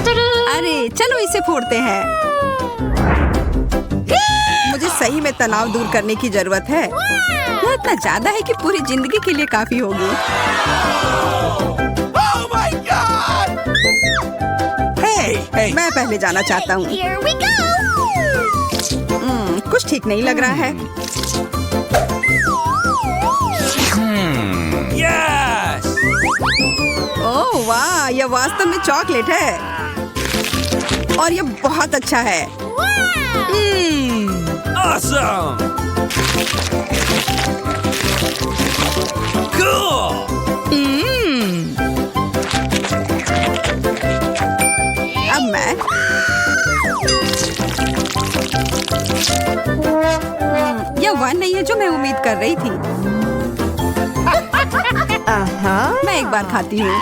अरे चलो इसे फोड़ते हैं। मुझे सही में तनाव दूर करने की जरूरत है। यह इतना ज्यादा है कि पूरी जिंदगी के लिए काफी होगी। Oh my God! Hey! मैं पहले जाना चाहता हूँ। Here we go! कुछ ठीक नहीं लग रहा है। Yes! ओह वाह, यह वास्तव में चॉकलेट है और यह बहुत अच्छा है। Awesome! Cool! अब मैं यह वह नहीं है जो मैं उम्मीद कर रही थी। मैं एक बार खाती हूँ।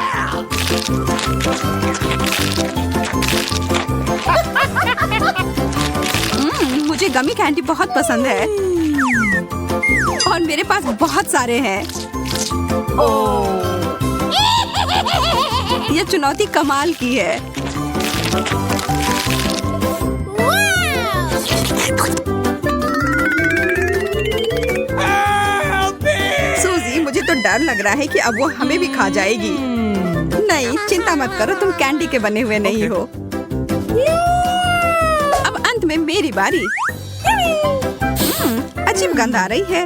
मुझे गमी कैंडी बहुत पसंद है और मेरे पास बहुत सारे हैं। यह चुनौती कमाल की है। सूजी, मुझे तो डर लग रहा है कि अब वो हमें भी खा जाएगी। नहीं, चिंता मत करो, तुम कैंडी के बने हुए नहीं हो। अब अंत में मेरी बारी। अजीब गंध आ रही है।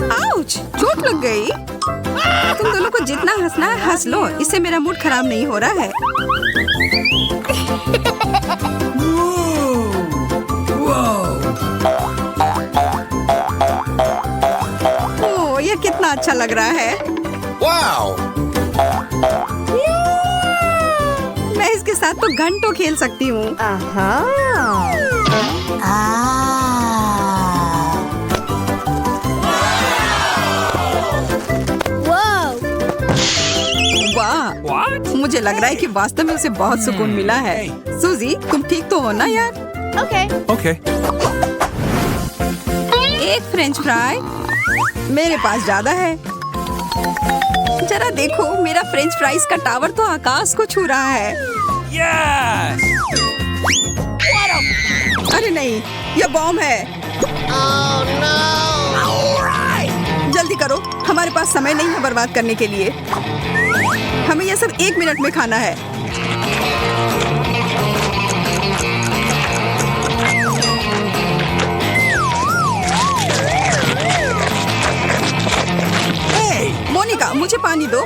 आउच, चोट लग गई। तुम दोनों को जितना हंसना है हंस लो, इससे मेरा मूड खराब नहीं हो रहा है। ओह, ये कितना अच्छा लग रहा है। Wow! मैं इसके साथ तो घंटों खेल सकती हूँ। Whoa! वाह, What? मुझे लग रहा है कि वास्तव में उसे बहुत सुकून मिला है। सूजी, तुम ठीक तो हो ना यार? Okay. Okay. एक फ्रेंच फ्राई मेरे पास ज्यादा है। जरा देखो, मेरा फ्रेंच फ्राइज का टावर तो आकाश को छू रहा है। Yes! अरे नहीं, यह बॉम्ब है। Oh no! जल्दी करो, हमारे पास समय नहीं है बर्बाद करने के लिए। हमें यह सब 1 मिनट में खाना है। मोनिका, मुझे पानी दो।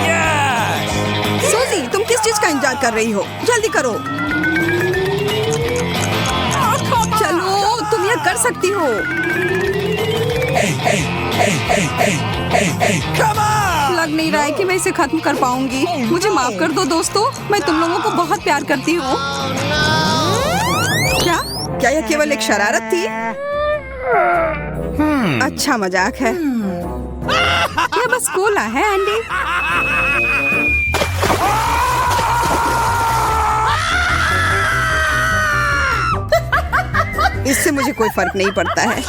Yes! सूजी, तुम किस चीज का इंतजार कर रही हो? जल्दी करो। चलो, तुम यह कर सकती हो। Come on! लग नहीं रहा है कि मैं इसे खत्म कर पाऊंगी। मुझे माफ कर दो दोस्तों, मैं तुम लोगों को बहुत प्यार करती हूँ। क्या यह केवल एक शरारत थी? अच्छा मजाक है। यह बस कोला है एंडी। इससे मुझे कोई फर्क नहीं पड़ता है।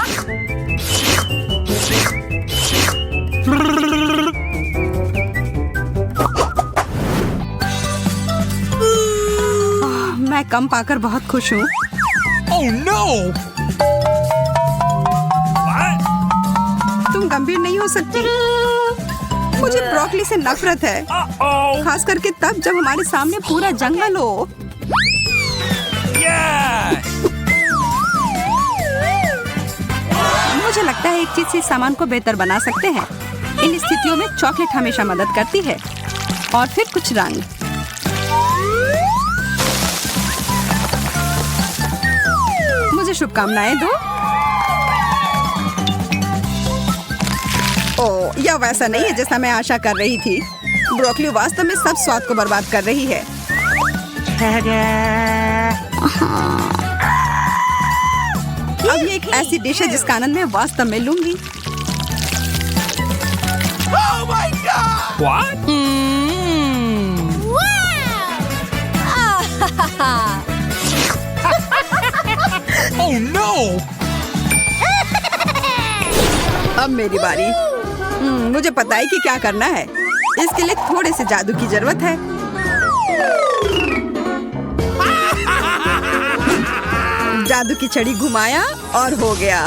मैं कम पाकर बहुत खुश हूँ। Oh no! What? तुम गंभीर नहीं हो सकती। मुझे ब्रोकली से नफरत है, Uh-oh! खास करके तब जब हमारे सामने पूरा जंगल हो। Yes! मुझे लगता है एक चीज से इस सामान को बेहतर बना सकते हैं। इन स्थितियों में चॉकलेट हमेशा मदद करती है। और फिर कुछ रंग। मुझे शुभकामनाएं दो। ओह, यह वैसा नहीं है जैसा मैं आशा कर रही थी। ब्रोकली वास्तव में सब स्वाद को बर्बाद कर रही है। अब ये एक ऐसी डिश है जिसका आनंद मैं वास्तव में लूंगी। Oh my God! What? Oh no! अब मेरी बारी। मुझे पता है कि क्या करना है। इसके लिए थोड़े से जादू की जरूरत है। जादू की छड़ी घुमाया और हो गया।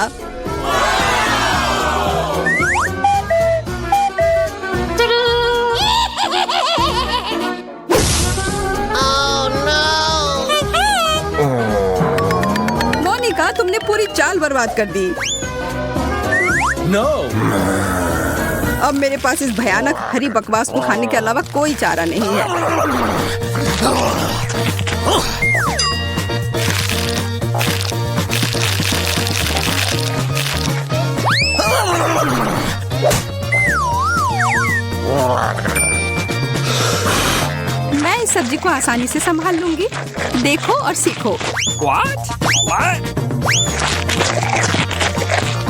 Oh no! मोनिका, तुमने पूरी चाल बर्बाद कर दी। No. अब मेरे पास इस भयानक हरी बकवास को खाने के अलावा कोई चारा नहीं है। मैं इस सब्जी को आसानी से संभाल लूंगी। देखो और सीखो। What? What?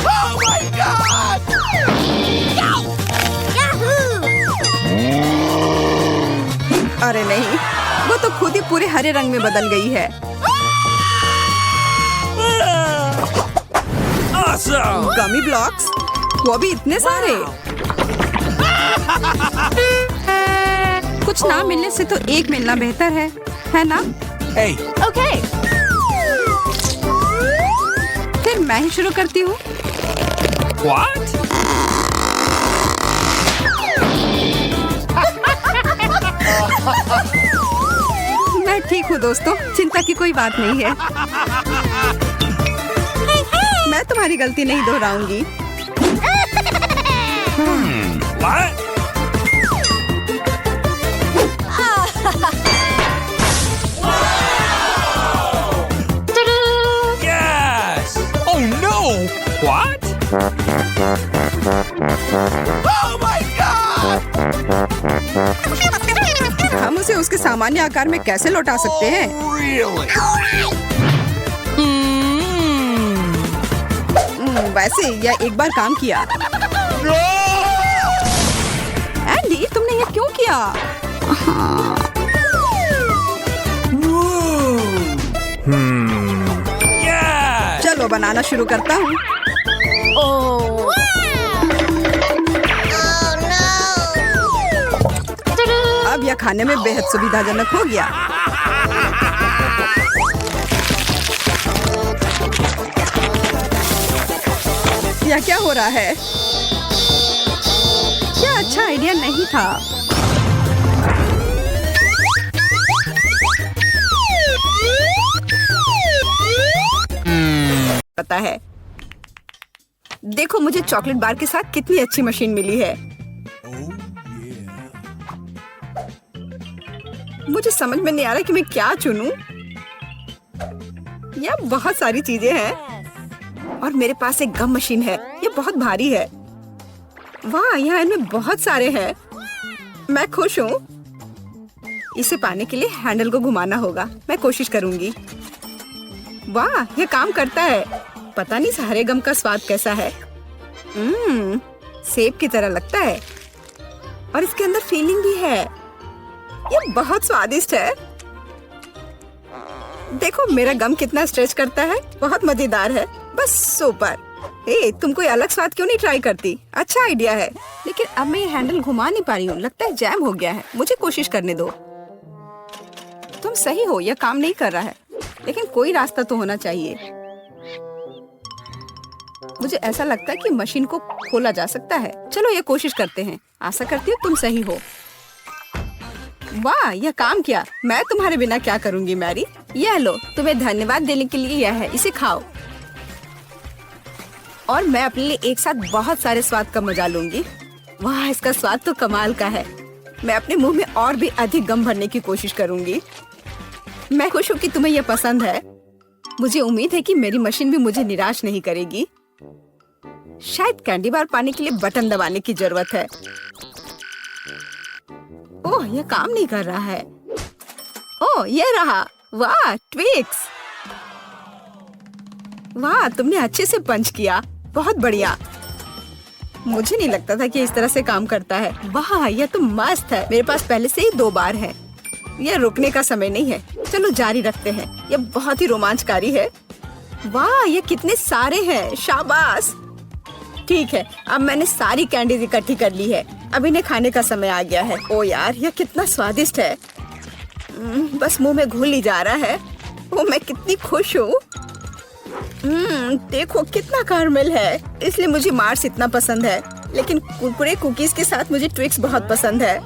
Oh my God! अरे नहीं, वो तो खुद ही पूरे हरे रंग में बदल गई है। Awesome! गमी ब्लॉक्स, वो भी इतने सारे। कुछ ना मिलने से तो एक मिलना बेहतर है ना? Hey, Okay. फिर मैं ही शुरू करती हूँ। what? मैं ठीक हूँ दोस्तों, चिंता की कोई बात नहीं है। मैं तुम्हारी गलती नहीं दोहराऊंगी। What? Yes! Oh no! What? Oh my God! हम उसे उसके सामान्य आकार में कैसे लौटा सकते हैं? Really? वैसे यह एक बार काम किया। एंडी, तुमने यह क्यों किया? Yes! चलो बनाना शुरू करता हूँ। Oh. Oh no! अब यह खाने में बेहद सुविधाजनक हो गया। यह क्या हो रहा है? क्या अच्छा आइडिया नहीं था। पता है, देखो मुझे चॉकलेट बार के साथ कितनी अच्छी मशीन मिली है। मुझे समझ में नहीं आ रहा कि मैं क्या चुनूं। यह बहुत सारी चीजें हैं और मेरे पास एक गम मशीन है। ये बहुत भारी है। वाह, यहाँ इनमें बहुत सारे हैं। मैं खुश हूँ। इसे पाने के लिए हैंडल को घुमाना होगा। मैं कोशिश करूंगी। वाह, ये काम करता है। पता नहीं सारे गम का स्वाद कैसा है। सेब की तरह लगता है और इसके अंदर फीलिंग भी है। ये बहुत स्वादिष्ट है। देखो मेरा गम कितना स्ट्रेच करता है। बहुत मजेदार है। बस सुपर। तुम कोई अलग स्वाद क्यों नहीं ट्राई करती? अच्छा आइडिया है। लेकिन अब मैं ये हैंडल घुमा नहीं पा रही हूँ। लगता है जैम हो गया है। मुझे कोशिश करने दो। तुम सही हो, यह काम नहीं कर रहा है। लेकिन कोई रास्ता तो होना चाहिए। मुझे ऐसा लगता है कि मशीन को खोला जा सकता है। चलो ये कोशिश करते हैं। आशा करती हूँ तुम सही हो। वाह, यह काम किया। मैं तुम्हारे बिना क्या करूंगी मैरी। यह लो, तुम्हें धन्यवाद देने के लिए यह है। इसे खाओ और मैं अपने लिए एक साथ बहुत सारे स्वाद का मजा लूंगी। वाह, इसका स्वाद तो कमाल का है। मैं अपने मुंह में और भी अधिक गम भरने की कोशिश करूंगी। मैं खुश हूँ कि तुम्हें यह पसंद है। मुझे उम्मीद है कि मेरी मशीन भी मुझे निराश नहीं करेगी। शायद कैंडी बार पाने के लिए बटन दबाने की जरूरत है। ओह, यह काम नहीं कर रहा है। ओह, यह रहा। वाह, ट्विक्स। वाह, तुमने अच्छे से पंच किया। बहुत बढ़िया। मुझे नहीं लगता था कि इस तरह से काम करता है। वाह, यह तो मस्त है। मेरे पास पहले से ही 2 बार है। यह रुकने का समय नहीं है। चलो जारी रखते हैं। यह बहुत ही रोमांचकारी है। वाह, ये कितने सारे हैं। शाबाश। ठीक है, अब मैंने सारी कैंडीज इकट्ठी कर ली है। अब इन्हें खाने का समय आ गया है। ओ यार, यह कितना स्वादिष्ट है। बस मुंह में घुल ही जा रहा है। ओ, मैं कितनी खुश हूँ। देखो कितना कैरमल है, इसलिए मुझे मार्स इतना पसंद है। लेकिन कुरकुरे कुकीज के साथ मुझे ट्विक्स बहुत पसंद है।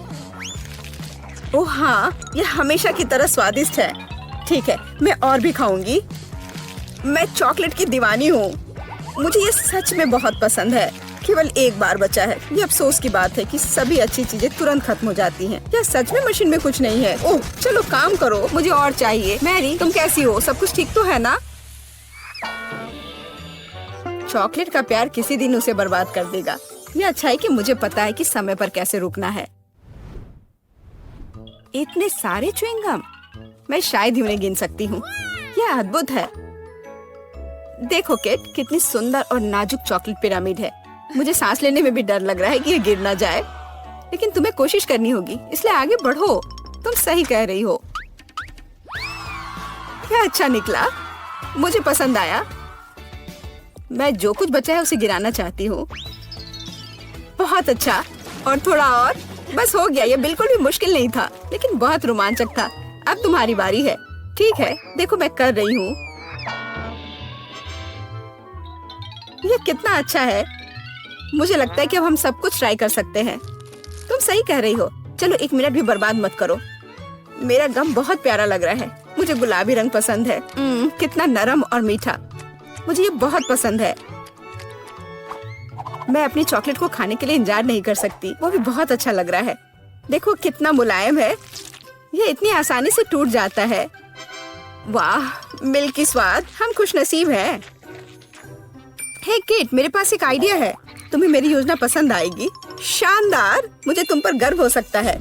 ओह हाँ, यह हमेशा की तरह स्वादिष्ट है। ठीक है, मैं और भी खाऊंगी। मैं चॉकलेट की दीवानी हूँ। मुझे ये सच में बहुत पसंद है। केवल एक बार बचा है। ये अफसोस की बात है कि सभी अच्छी चीजें तुरंत खत्म हो जाती हैं। क्या सच में मशीन में कुछ नहीं है? ओह चलो काम करो, मुझे और चाहिए। मैरी, तुम कैसी हो? सब कुछ ठीक तो है ना? चॉकलेट का प्यार किसी दिन उसे बर्बाद कर देगा। ये अच्छा है कि मुझे पता है कि समय पर कैसे रुकना है। इतने सारे च्युइंगम, मैं शायद ही उन्हें गिन सकती हूँ। यह अद्भुत है। देखो केट, कितनी सुंदर और नाजुक चॉकलेट पिरामिड है। मुझे सांस लेने में भी डर लग रहा है कि ये गिर ना जाए। लेकिन तुम्हें कोशिश करनी होगी, इसलिए आगे बढ़ो। तुम सही कह रही हो। क्या अच्छा निकला, मुझे पसंद आया। मैं जो कुछ बचा है उसे गिराना चाहती हूँ। बहुत अच्छा, और थोड़ा और, बस हो गया। ये बिल्कुल भी मुश्किल नहीं था, लेकिन बहुत रोमांचक था। अब तुम्हारी बारी है। ठीक है, देखो मैं कर रही हूँ। ये कितना अच्छा है। मुझे लगता है कि अब हम सब कुछ ट्राई कर सकते हैं। तुम सही कह रही हो। चलो एक मिनट भी बर्बाद मत करो। मेरा गम बहुत प्यारा लग रहा है। मुझे गुलाबी रंग पसंद है। कितना नरम और मीठा, मुझे ये बहुत पसंद है। मैं अपनी चॉकलेट को खाने के लिए इंतजार नहीं कर सकती। वो भी बहुत अच्छा लग रहा है। देखो कितना मुलायम है। ये इतनी आसानी से टूट जाता है। वाह, मिल्की स्वाद। हम खुशनसीब हैं। हे किट, मेरे पास एक आइडिया है। तुम्हें मेरी योजना पसंद आएगी। शानदार, मुझे तुम पर गर्व हो सकता है।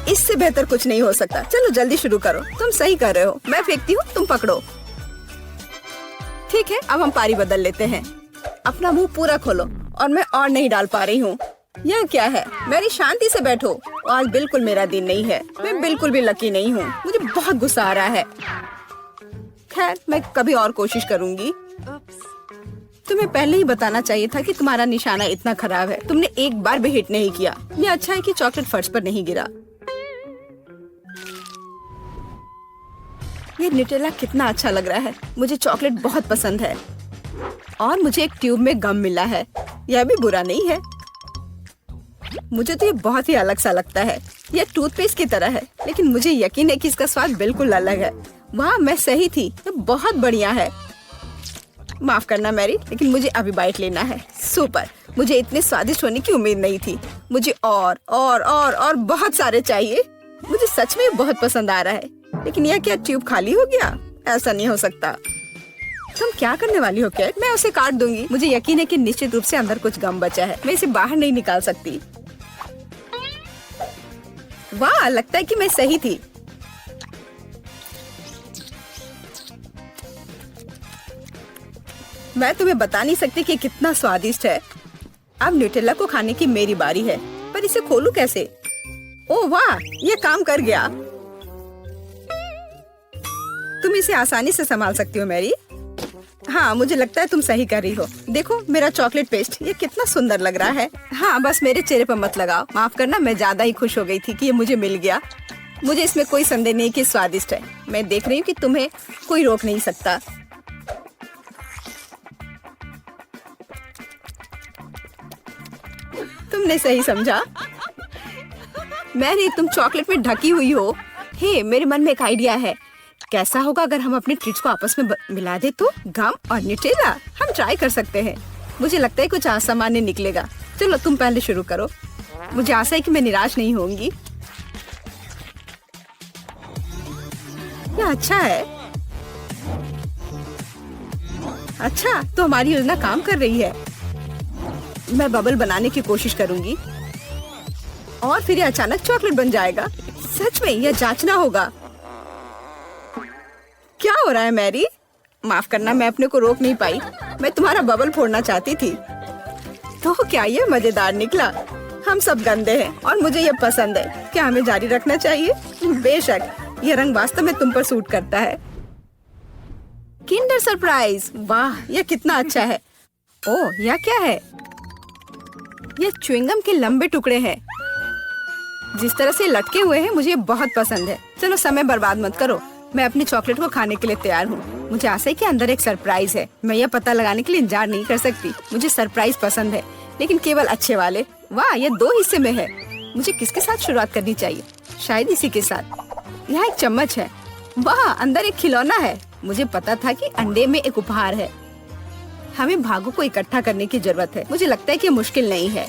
इससे बेहतर कुछ नहीं हो सकता। चलो जल्दी शुरू करो। तुम सही कर रहे हो। मैं फेंकती हूँ, तुम पकड़ो। ठीक है, अब हम पारी बदल लेते हैं। अपना मुंह पूरा खोलो। और मैं और नहीं डाल पा रही हूँ। यह क्या है? मेरी शांति से बैठो। आज बिल्कुल मेरा दिन नहीं है। मैं बिल्कुल भी लकी नहीं हूँ। मुझे बहुत गुस्सा आ रहा है। खैर, मैं कभी और कोशिश करूँगी। तुम्हें पहले ही बताना चाहिए था कि तुम्हारा निशाना इतना खराब है। तुमने एक बार भी हिट नहीं किया। ये अच्छा है कि चॉकलेट फर्श पर नहीं गिरा। ये न्यूटेला कितना अच्छा लग रहा है। मुझे चॉकलेट बहुत पसंद है। और मुझे एक ट्यूब में गम मिला है। यह भी बुरा नहीं है। मुझे तो ये बहुत ही अलग सा लगता है। यह टूथपेस्ट की तरह है, लेकिन मुझे यकीन है कि इसका स्वाद बिल्कुल अलग है। वाह, मैं सही थी। ये बहुत बढ़िया है। माफ करना मैरी, लेकिन मुझे अभी बाइट लेना है। सुपर, मुझे इतने स्वादिष्ट होने की उम्मीद नहीं थी। मुझे और बहुत सारे चाहिए। मुझे सच में बहुत पसंद आ रहा है। लेकिन यह क्या ट्यूब खाली हो गया? ऐसा नहीं हो सकता। तुम क्या करने वाली हो कैट? मैं उसे काट दूंगी। मुझे यकीन है कि निश्चित रूप से अंदर कुछ गम बचा है। मैं इसे बाहर नहीं निकाल सकती। वाह, लगता है कि मैं सही थी। मैं तुम्हें बता नहीं सकती कि कितना स्वादिष्ट है। अब न्यूटेला को खाने की मेरी बारी है, पर इसे खोलूं कैसे? ओह वाह, ये काम कर गया। तुम इसे आसानी से संभाल सकती हो मैरी। हाँ, मुझे लगता है तुम सही कर रही हो। देखो मेरा चॉकलेट पेस्ट, ये कितना सुंदर लग रहा है। हाँ, बस मेरे चेहरे पर मत लगाओ। माफ करना, मैं ज्यादा ही खुश हो गई थी कि ये मुझे मिल गया। मुझे इसमें कोई संदेह नहीं कि स्वादिष्ट है। मैं देख रही हूँ कि तुम्हें कोई रोक नहीं सकता। तुमने सही समझा। मैरी, तुम चॉकलेट में ढकी हुई हो। हे, मेरे मन में एक आइडिया है। कैसा होगा अगर हम अपने ट्रीट्स को आपस में मिला दे तो? गम और न्यूटेला, हम ट्राई कर सकते हैं। मुझे लगता है कुछ असामान्य निकलेगा। चलो तुम पहले शुरू करो। मुझे आशा है कि मैं निराश नहीं होंगी। यह अच्छा है। अच्छा, तो हमारी योजना काम कर रही है। मैं बबल बनाने की कोशिश करूंगी और फिर ये अचानक चॉकलेट बन जाएगा। सच में यह जांचना होगा। क्या हो रहा है मैरी? माफ करना, मैं अपने को रोक नहीं पाई। मैं तुम्हारा बबल फोड़ना चाहती थी। तो क्या ये मजेदार निकला? हम सब गंदे हैं और मुझे ये पसंद है। क्या हमें जारी रखना चाहिए? बेशक, ये रंग वास्तव में तुम पर सूट करता है। Kinder surprise. वाह, यह कितना अच्छा है। ओह, यह क्या है? यह च्युइंगम के लंबे टुकड़े हैं। जिस तरह से लटके हुए हैं मुझे बहुत पसंद है। चलो समय बर्बाद मत करो, मैं अपनी चॉकलेट को खाने के लिए तैयार हूँ। मुझे आशा है कि अंदर एक सरप्राइज है। मैं यह पता लगाने के लिए इंतजार नहीं कर सकती। मुझे सरप्राइज पसंद है, लेकिन केवल अच्छे वाले। वाह, यह 2 हिस्से में है। मुझे किसके साथ शुरुआत करनी चाहिए? शायद इसी के साथ। यहाँ एक चम्मच है। वाह, अंदर एक खिलौना है। मुझे पता था कि अंडे में एक उपहार है। हमें भागों को इकट्ठा करने की जरूरत है। मुझे लगता है कि मुश्किल नहीं है।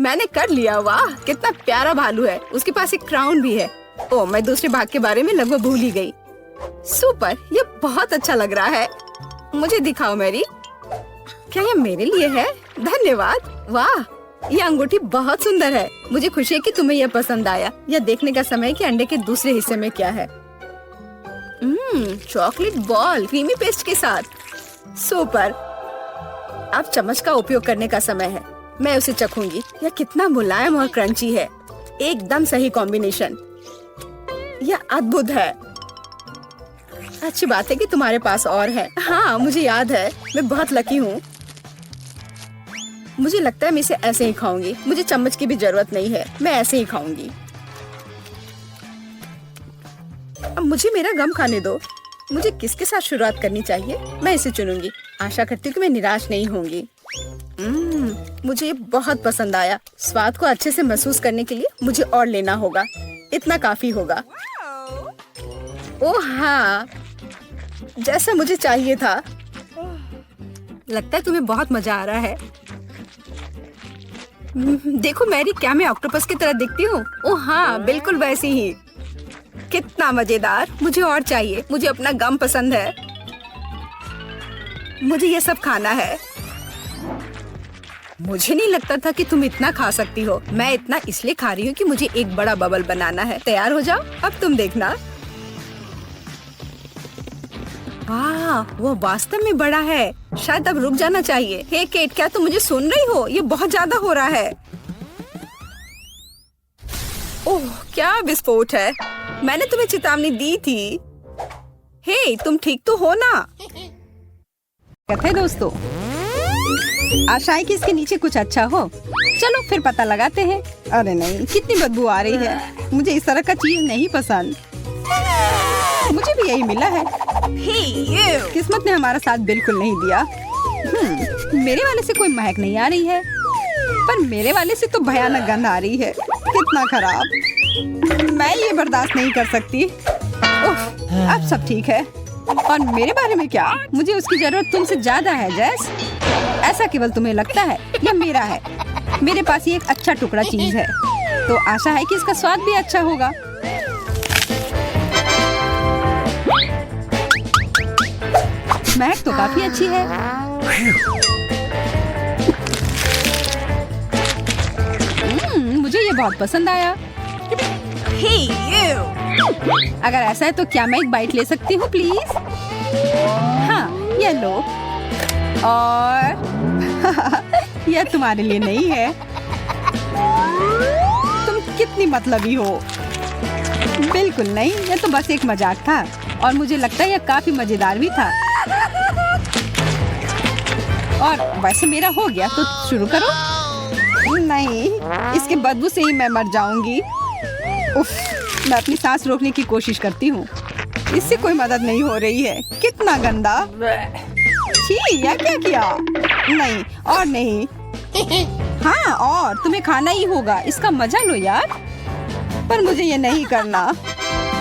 मैंने कर लिया। वाह, कितना प्यारा भालू है। उसके पास एक क्राउन भी है। ओह, मैं दूसरे भाग के बारे में लगभग भूल ही गई। सुपर, ये बहुत अच्छा लग रहा है। मुझे दिखाओ मैरी। क्या ये मेरे लिए है? धन्यवाद। वाह, ये अंगूठी बहुत सुंदर है। मुझे खुशी है कि तुम्हें यह पसंद आया। यह देखने का समय है कि अंडे के दूसरे हिस्से में क्या है। चॉकलेट बॉल क्रीमी पेस्ट के साथ। सुपर, अब चम्मच का उपयोग करने का समय है। मैं उसे चखूंगी। यह कितना मुलायम और क्रंची है। एकदम सही कॉम्बिनेशन। यह अद्भुत है। अच्छी बात है कि तुम्हारे पास और है। हाँ, मुझे याद है। मैं बहुत लकी हूँ। मुझे लगता है मैं इसे ऐसे ही खाऊंगी। मुझे चम्मच की भी जरूरत नहीं है। मैं ऐसे ही खाऊंगी। अब मुझे मेरा गम खाने दो। मुझे किसके साथ शुरुआत करनी चाहिए? मैं इसे चुनूंगी। आशा करती हूँ कि मैं निराश नहीं होंगी। मुझे ये बहुत पसंद आया। स्वाद को अच्छे से महसूस करने के लिए मुझे और लेना होगा। इतना काफी होगा। ओह हाँ, जैसा मुझे चाहिए था। लगता है तुम्हें बहुत मजा आ रहा है। देखो मैरी, क्या मैं ऑक्टोपस की तरह दिखती हूँ? ओह हाँ, बिल्कुल वैसी ही। कितना मजेदार। मुझे और चाहिए। मुझे अपना गम पसंद है। मुझे ये सब खाना है। मुझे नहीं लगता था कि तुम इतना खा सकती हो। मैं इतना इसलिए खा रही हूँ कि मुझे एक बड़ा बबल बनाना है। तैयार हो जाओ, अब तुम देखना। वाह, वो वास्तव में बड़ा है। शायद अब रुक जाना चाहिए। हे केट, क्या तुम मुझे सुन रही हो? ये बहुत ज्यादा हो रहा है। ओह, क्या विस्फोट है। मैंने तुम्हें चेतावनी दी थी। हे, तुम ठीक तो हो ना? कहते हैं दोस्तों, आशा है कि इसके नीचे कुछ अच्छा हो। चलो फिर पता लगाते हैं। अरे नहीं, कितनी बदबू आ रही है। मुझे इस तरह का चीज नहीं पसंद। मुझे भी यही मिला है। किस्मत ने हमारा साथ बिल्कुल नहीं दिया। मेरे वाले से कोई महक नहीं आ रही है, पर मेरे वाले से तो भयानक गंध आ रही है। कितना खराब। मैं ये बर्दाश्त नहीं कर सकती। अब सब ठीक है। और मेरे बारे में क्या? मुझे उसकी जरूरत तुमसे ज्यादा है जैस। ऐसा केवल तुम्हें लगता है? यह मेरा है। मेरे पास ये एक अच्छा टुकड़ा चीज है, तो आशा है कि इसका स्वाद भी अच्छा होगा। महक तो काफी अच्छी है। मुझे ये बहुत पसंद आया। Hey, you! अगर ऐसा है तो क्या मैं एक बाइट ले सकती हूँ प्लीज? हाँ, ये लो। और यह तुम्हारे लिए नहीं है। तुम कितनी मतलबी हो। बिल्कुल नहीं, यह तो बस एक मजाक था और मुझे लगता है यह काफी मजेदार भी था। और वैसे मेरा हो गया, तो शुरू करो। नहीं, इसके बदबू से ही मैं मर जाऊंगी। उफ, मैं अपनी सांस रोकने की कोशिश करती हूँ। इससे कोई मदद नहीं हो रही है। कितना गंदा। छी, यह क्या किया? नहीं, और नहीं। हाँ, और तुम्हें खाना ही होगा। इसका मजा लो यार। पर मुझे ये नहीं करना।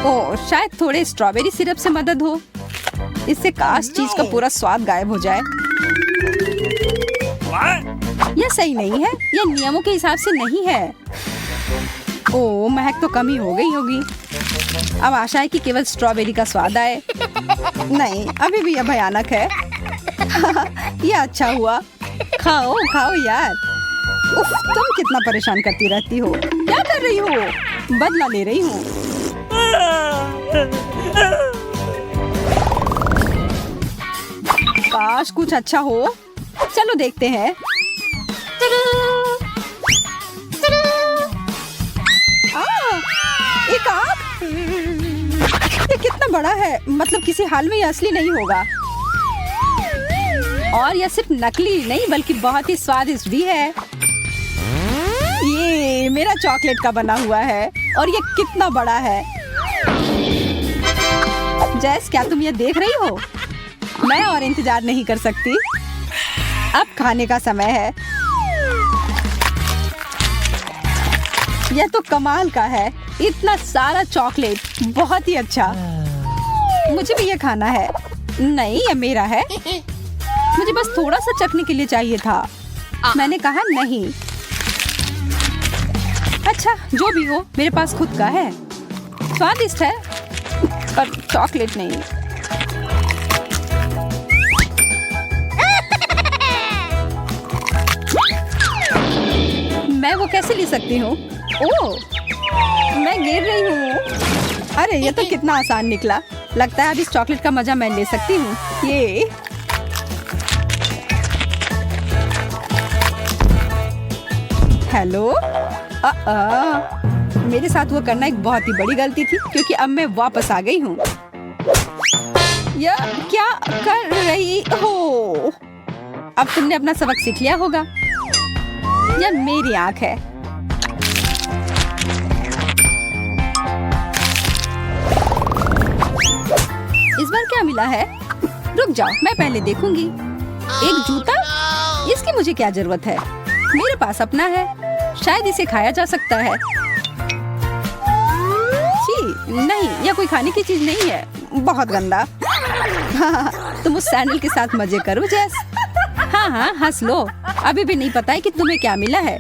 ओह, शायद थोड़े स्ट्रॉबेरी सिरप से मदद हो। इससे काश चीज का पूरा स्वाद गायब हो जाए। यह सही नहीं है। यह नियमों के हिसाब से नहीं है। ओह, महक तो कम ही हो गई होगी। अब आशा है कि केवल स्ट्रॉबेरी का स्वाद आए। नहीं, अभी भी यह भयानक है। यह अच्छा हुआ। खाओ खाओ यार। उफ, तुम कितना परेशान करती रहती हो। क्या कर रही हो? बदला ले रही हूँ। काश कुछ अच्छा हो। चलो देखते हैं। एक आग। ये कितना बड़ा है, मतलब किसी हाल में ये असली नहीं होगा। और यह सिर्फ नकली नहीं बल्कि बहुत ही स्वादिष्ट भी है। ये मेरा चॉकलेट का बना हुआ है और ये कितना बड़ा है। जैस, क्या तुम ये देख रही हो? मैं और इंतजार नहीं कर सकती। अब खाने का समय है। यह तो कमाल का है, इतना सारा चॉकलेट, बहुत ही अच्छा। मुझे भी ये खाना है। नहीं, ये मेरा है। मुझे बस थोड़ा सा चखने के लिए चाहिए था। मैंने कहा नहीं। अच्छा, जो भी हो, मेरे पास खुद का है। स्वादिष्ट है पर चॉकलेट नहीं। मैं वो कैसे ले सकती हूँ? ओह, मैं गिर रही हूँ। अरे ये तो कितना आसान निकला। लगता है अब इस चॉकलेट का मजा मैं ले सकती हूँ। ये हेलो। मेरे साथ वो करना एक बहुत ही बड़ी गलती थी क्योंकि अब मैं वापस आ गई हूँ। यह क्या कर रही हो? अब तुमने अपना सबक सीख लिया होगा। यह मेरी आंख है। इस बार क्या मिला है? रुक जाओ, मैं पहले देखूंगी। एक जूता? इसकी मुझे क्या जरूरत है? मेरे पास अपना है, शायद इसे खाया जा सकता है। छी, नहीं, यह कोई खाने की चीज नहीं है। बहुत गंदा। तुम उस सैंडल के साथ मजे करो जैस। हाँ, हंस लो। अभी भी नहीं पता है कि तुम्हें क्या मिला है।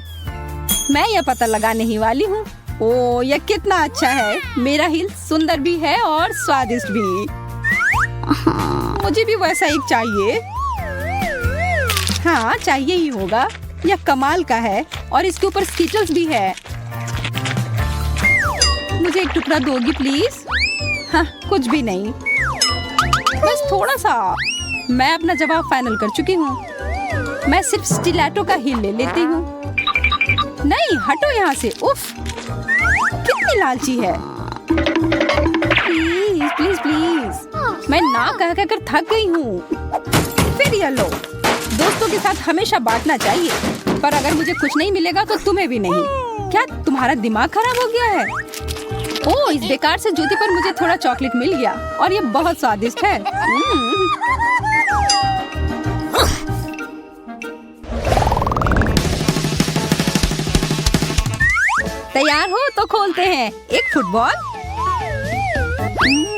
मैं यह पता लगाने ही वाली हूँ। ओह, यह कितना अच्छा है। मेरा हिल सुंदर भी है और स्वादिष्ट भी। मुझे भी वैसा एक चाहिए। हाँ, चाहिए ही होगा। यह कमाल का है और इसके ऊपर स्किटल्स भी है। मुझे एक टुकड़ा दोगी प्लीज? हाँ, कुछ भी नहीं, बस थोड़ा सा। मैं अपना जवाब फाइनल कर चुकी हूँ। मैं सिर्फ स्टिलेटो का हील ले लेती हूँ। नहीं, हटो यहाँ से। उफ, कितनी लालची है। Please please please. मैं ना कह कर थक गई हूँ। फिर ये लो। दोस्तों के साथ हमेशा बांटना चाहिए, पर अगर मुझे कुछ नहीं मिलेगा तो तुम्हें भी नहीं। क्या तुम्हारा दिमाग खराब हो गया है? ओह, इस बेकार से जूती पर मुझे थोड़ा चॉकलेट मिल गया और ये बहुत स्वादिष्ट है। तैयार हो तो खोलते हैं। एक फुटबॉल।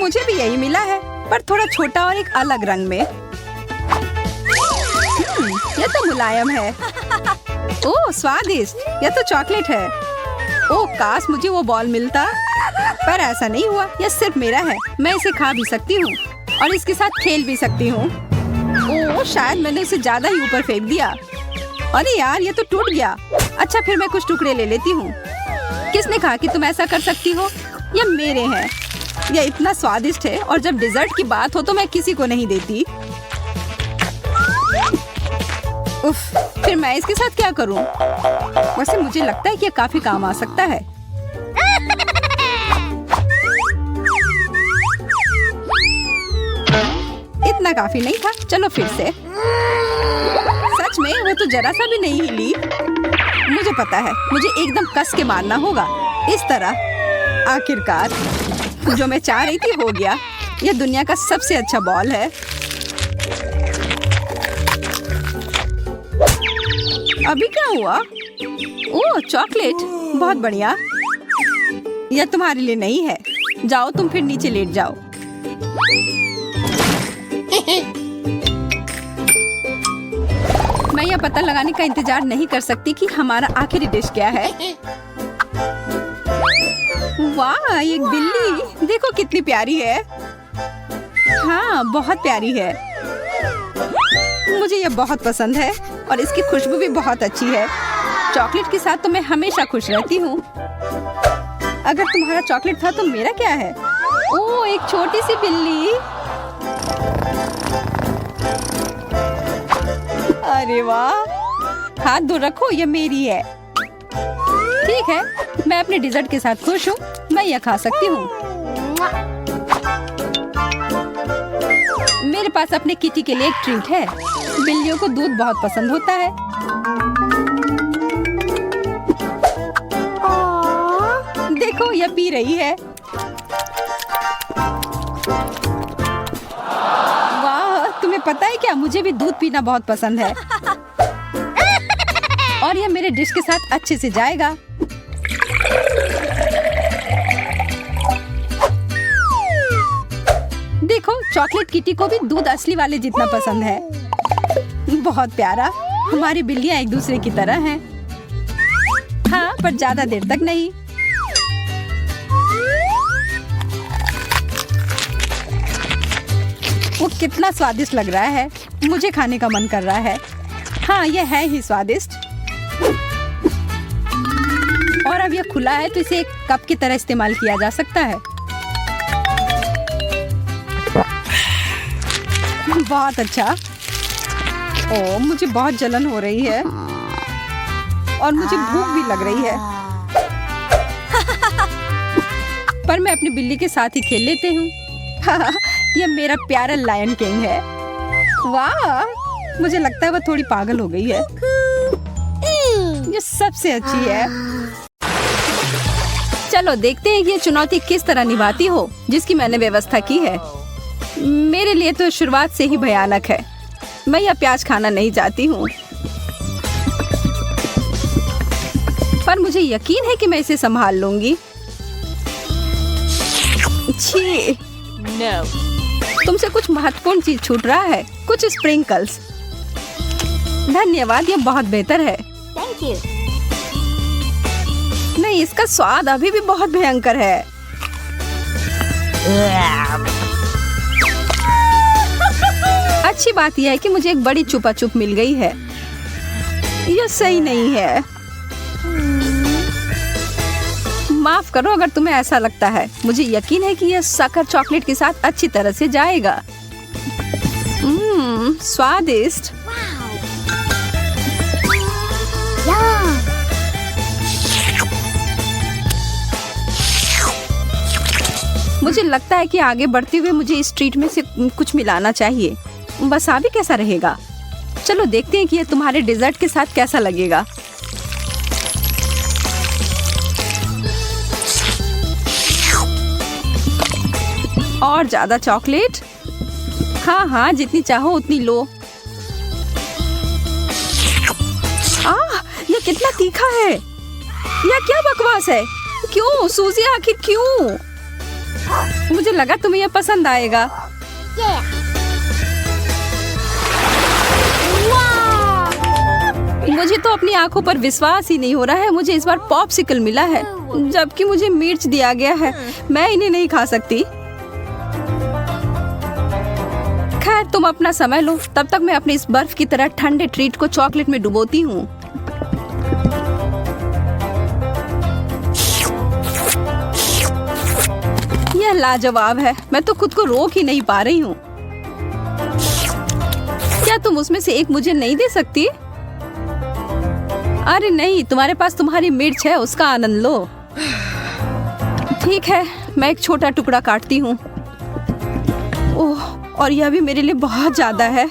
मुझे भी यही मिला है, पर थोड़ा छोटा और एक अलग रंग में। यह तो मुलायम है। ओह, स्वादिष्ट। यह तो चॉकलेट है। ओह, काश मुझे वो बॉल मिलता, पर ऐसा नहीं हुआ। यह सिर्फ मेरा है। मैं इसे खा भी सकती हूँ और इसके साथ खेल भी सकती हूँ। ओह, शायद मैंने इसे ज्यादा ही ऊपर फेंक दिया। अरे यार, ये तो टूट गया। अच्छा, फिर मैं कुछ टुकड़े ले लेती हूँ। किसने कहा कि तुम ऐसा कर सकती हो? ये मेरे हैं। यह इतना स्वादिष्ट है और जब डिजर्ट की बात हो तो मैं किसी को नहीं देती। उफ, फिर मैं इसके साथ क्या करूं? वैसे मुझे लगता है कि यह काफी काम आ सकता है। इतना काफी नहीं था। चलो फिर से। सच में वो तो जरा सा भी नहीं हिली। मुझे पता है, मुझे एकदम कस के मारना होगा। इस तरह। आखिरकार जो मैं चाह रही थी हो गया। यह दुनिया का सबसे अच्छा बॉल है। अभी क्या हुआ? ओह, चॉकलेट। बहुत बढ़िया। यह तुम्हारे लिए नहीं है। जाओ, तुम फिर नीचे लेट जाओ। मैं यह पता लगाने का इंतजार नहीं कर सकती कि हमारा आखिरी डिश क्या है। वाह, एक बिल्ली। देखो कितनी प्यारी है। हाँ, बहुत प्यारी है। मुझे यह बहुत पसंद है और इसकी खुशबू भी बहुत अच्छी है। चॉकलेट के साथ तो मैं हमेशा खुश रहती हूँ। अगर तुम्हारा चॉकलेट था तो मेरा क्या है? ओह, एक छोटी सी बिल्ली। अरे वाह, हाथ धो रखो, ये मेरी है। ठीक है, मैं अपने डिजर्ट के साथ खुश हूँ। मैं यह खा सकती हूँ। मेरे पास अपने किटी के लिए एक ट्रीट है। बिल्लियों को दूध बहुत पसंद होता है। देखो, यह पी रही है। वाह, तुम्हें पता है क्या, मुझे भी दूध पीना बहुत पसंद है। और यह मेरे डिश के साथ अच्छे से जाएगा। देखो, चॉकलेट किटी को भी दूध असली वाले जितना पसंद है। बहुत प्यारा। हमारी बिल्लियां एक दूसरे की तरह हैं। हाँ, पर ज्यादा देर तक नहीं। वो कितना स्वादिष्ट लग रहा है। मुझे खाने का मन कर रहा है। हाँ, यह है ही स्वादिष्ट। और अब यह खुला है तो इसे एक कप की तरह इस्तेमाल किया जा सकता है। बहुत अच्छा। ओह, मुझे बहुत जलन हो रही है और मुझे भूख भी लग रही है। पर मैं अपनी बिल्ली के साथ ही खेल लेती हूँ। यह मेरा प्यारा लायन किंग है। वाह, मुझे लगता है वह थोड़ी पागल हो गई है। यह सबसे अच्छी है। चलो देखते हैं कि ये चुनौती किस तरह निभाती हो जिसकी मैंने व्यवस्था की है। मेरे लिए तो शुरुआत से ही भयानक है। मैं यह प्याज खाना नहीं चाहती हूँ, पर मुझे यकीन है कि मैं इसे संभाल लूंगी। छी, तुमसे कुछ महत्वपूर्ण चीज छूट रहा है। कुछ स्प्रिंकल्स। धन्यवाद, यह बहुत बेहतर है। Thank you. नहीं, इसका स्वाद अभी भी बहुत भयंकर है। अच्छी बात यह है कि मुझे एक बड़ी चुपा चुप मिल गई है। यह सही नहीं है। माफ करो अगर तुम्हें ऐसा लगता है। मुझे यकीन है कि यह शक्कर चॉकलेट के साथ अच्छी तरह से जाएगा। स्वादिष्ट। मुझे लगता है कि आगे बढ़ते हुए मुझे इस ट्रीट में से कुछ मिलाना चाहिए। वसाबी कैसा रहेगा? चलो देखते हैं कि यह तुम्हारे डेजर्ट के साथ कैसा लगेगा। और ज्यादा चॉकलेट। हाँ हाँ, जितनी चाहो उतनी लो। यह कितना तीखा है। यह क्या बकवास है? क्यों सूजी, आखिर क्यों? मुझे लगा तुम्हें यह पसंद आएगा। मुझे तो अपनी आंखों पर विश्वास ही नहीं हो रहा है। मुझे इस बार पॉप्सिकल मिला है, जबकि मुझे मिर्च दिया गया है। मैं इन्हें नहीं खा सकती। खैर, तुम अपना समय लो। तब तक मैं अपनी इस बर्फ की तरह ठंडे ट्रीट को चॉकलेट में डुबोती हूँ। यह लाजवाब है। मैं तो खुद को रोक ही नहीं पा रही हूँ। क्या तुम उसमें से एक मुझे नहीं दे सकती? अरे नहीं, तुम्हारे पास तुम्हारी मिर्च है, उसका आनंद लो। ठीक है, मैं एक छोटा टुकड़ा काटती हूँ। ओह, और यह भी मेरे लिए बहुत ज्यादा है।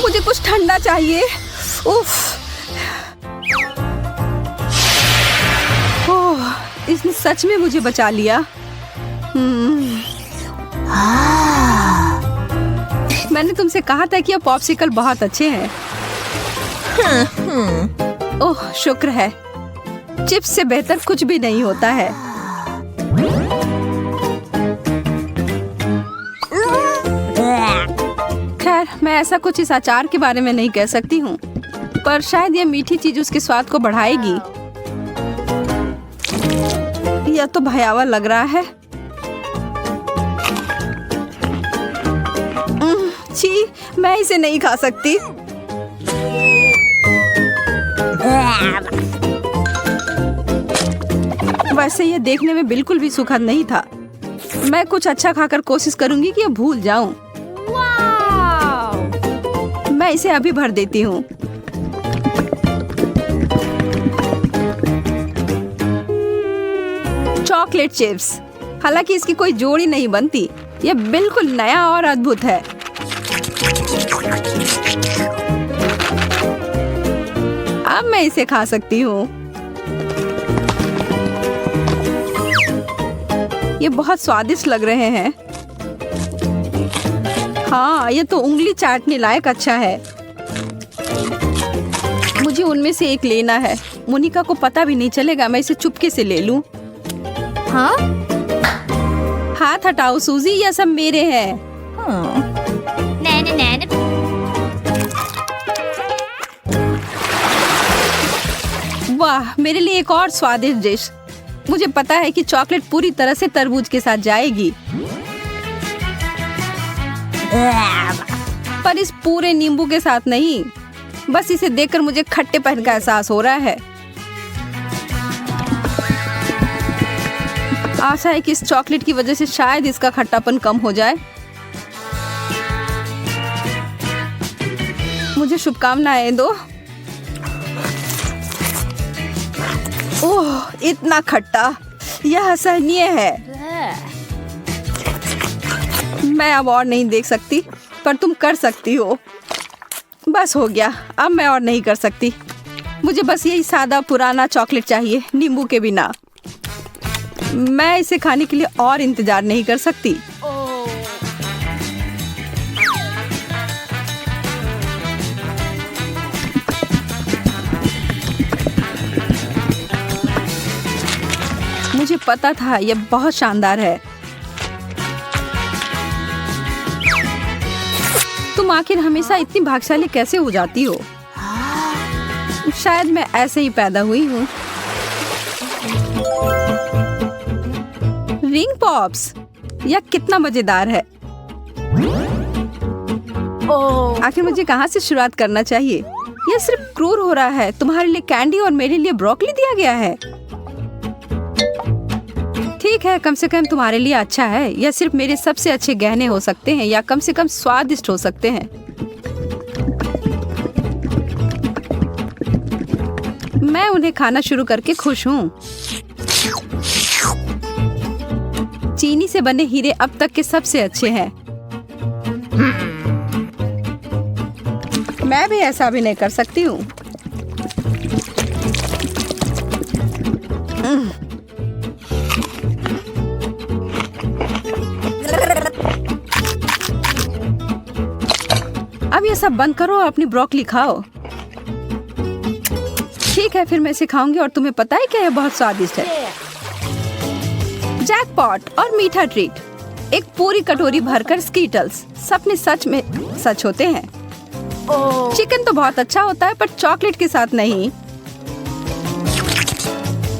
मुझे कुछ ठंडा चाहिए। उफ। ओह, इसने सच में मुझे बचा लिया। मैंने तुमसे कहा था कि ये पॉप्सिकल बहुत अच्छे हैं। ओह, शुक्र है। चिप्स से बेहतर कुछ भी नहीं होता है। खैर, मैं ऐसा कुछ इस अचार के बारे में नहीं कह सकती हूँ, पर शायद यह मीठी चीज उसके स्वाद को बढ़ाएगी। यह तो भयावह लग रहा है। छी, मैं इसे नहीं खा सकती। वैसे यह देखने में बिल्कुल भी सुखद नहीं था। मैं कुछ अच्छा खाकर कोशिश करूंगी कि यह भूल जाऊं। मैं इसे अभी भर देती हूँ। Chocolate chips. हालांकि इसकी कोई जोड़ी नहीं बनती। यह बिल्कुल नया और अद्भुत है। अब मैं इसे खा सकती हूँ। ये बहुत स्वादिष्ट लग रहे हैं। हाँ, ये तो उंगली चाटने लायक अच्छा है। मुझे उनमें से एक लेना है। मोनिका को पता भी नहीं चलेगा, मैं इसे चुपके से ले लूं। हाँ? हाथ हटाओ सूजी, ये सब मेरे हैं। नैन नैन। वाह, मेरे लिए एक और स्वादिष्ट डिश। मुझे पता है कि चॉकलेट पूरी तरह से तरबूज के साथ जाएगी, पर इस पूरे नींबू के साथ नहीं। बस इसे देखकर मुझे खट्टेपन का एहसास हो रहा है। आशा है कि इस चॉकलेट की वजह से शायद इसका खट्टापन कम हो जाए। मुझे शुभकामनाएं दो। ओह, इतना खट्टा, यह असहनीय है। मैं अब और नहीं देख सकती, पर तुम कर सकती हो। बस हो गया, अब मैं और नहीं कर सकती। मुझे बस यही सादा पुराना चॉकलेट चाहिए, नींबू के बिना। मैं इसे खाने के लिए और इंतजार नहीं कर सकती। मुझे पता था यह बहुत शानदार है। तुम आखिर हमेशा इतनी भाग्यशाली कैसे हो जाती हो? शायद मैं ऐसे ही पैदा हुई हूँ। रिंग पॉप्स, यह कितना मजेदार है। आखिर मुझे कहाँ से शुरुआत करना चाहिए? यह सिर्फ क्रूर हो रहा है। तुम्हारे लिए कैंडी और मेरे लिए ब्रोकली दिया गया है। ठीक है, कम से कम तुम्हारे लिए अच्छा है। यह सिर्फ मेरे सबसे अच्छे गहने हो सकते हैं, या कम से कम स्वादिष्ट हो सकते हैं। मैं उन्हें खाना शुरू करके खुश हूँ। चीनी से बने हीरे अब तक के सबसे अच्छे हैं। मैं भी ऐसा भी नहीं कर सकती हूँ। अब ये सब बंद करो और अपनी ब्रोकली खाओ। ठीक है, फिर मैं इसे खाऊंगी और तुम्हें पता है क्या, यह बहुत स्वादिष्ट है। जैकपॉट और मीठा ट्रीट। एक पूरी कटोरी भरकर स्कीटल्स। सपने सच में सच होते हैं। चिकन तो बहुत अच्छा होता है, पर चॉकलेट के साथ नहीं।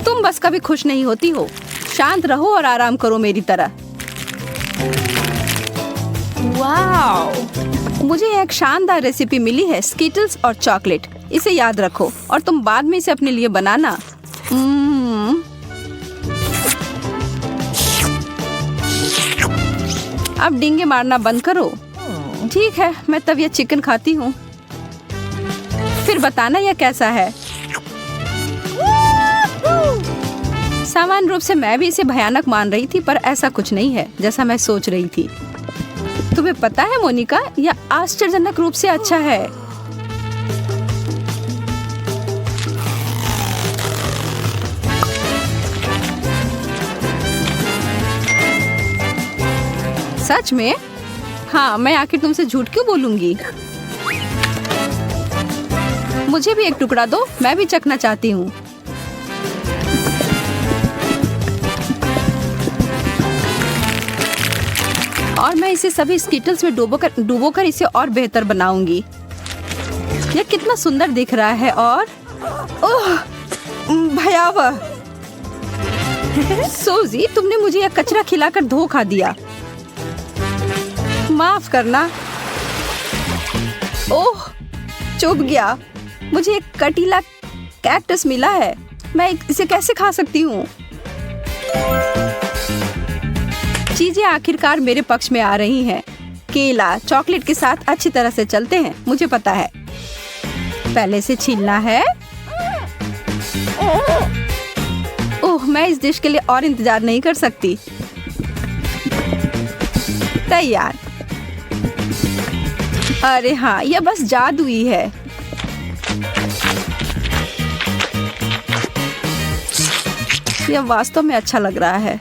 तुम बस कभी खुश नहीं होती हो। शांत रहो और आराम करो मेरी तरह। वाओ, मुझे एक शानदार रेसिपी मिली है, स्कीटल्स और चॉकलेट। इसे याद रखो और तुम बाद में इसे अपने लिए बनाना। अब डींगे मारना बंद करो। ठीक है, मैं तब यह चिकन खाती हूँ, फिर बताना यह कैसा है। सामान्य रूप से मैं भी इसे भयानक मान रही थी, पर ऐसा कुछ नहीं है जैसा मैं सोच रही थी। तुम्हें पता है मोनिका, यह आश्चर्यजनक रूप से अच्छा है। सच में? हाँ, मैं आखिर तुमसे झूठ क्यों बोलूंगी। मुझे भी एक टुकड़ा दो, मैं भी चखना चाहती हूँ। और मैं इसे सभी स्कीटल्स में डुबोकर इसे और बेहतर बनाऊंगी। यह कितना सुंदर दिख रहा है। और ओह, भयावह। सूजी, तुमने मुझे यह कचरा खिलाकर धोखा दिया। माफ करना। ओह, चुभ गया। मुझे एक कटीला कैक्टस मिला है। मैं इसे कैसे खा सकती हूँ? चीजें आखिरकार मेरे पक्ष में आ रही हैं। केला चॉकलेट के साथ अच्छी तरह से चलते हैं, मुझे पता है। पहले से छीलना है। ओह, मैं इस डिश के लिए और इंतजार नहीं कर सकती। तैयार। अरे हाँ, यह बस जादुई है। यह वास्तव में अच्छा लग रहा है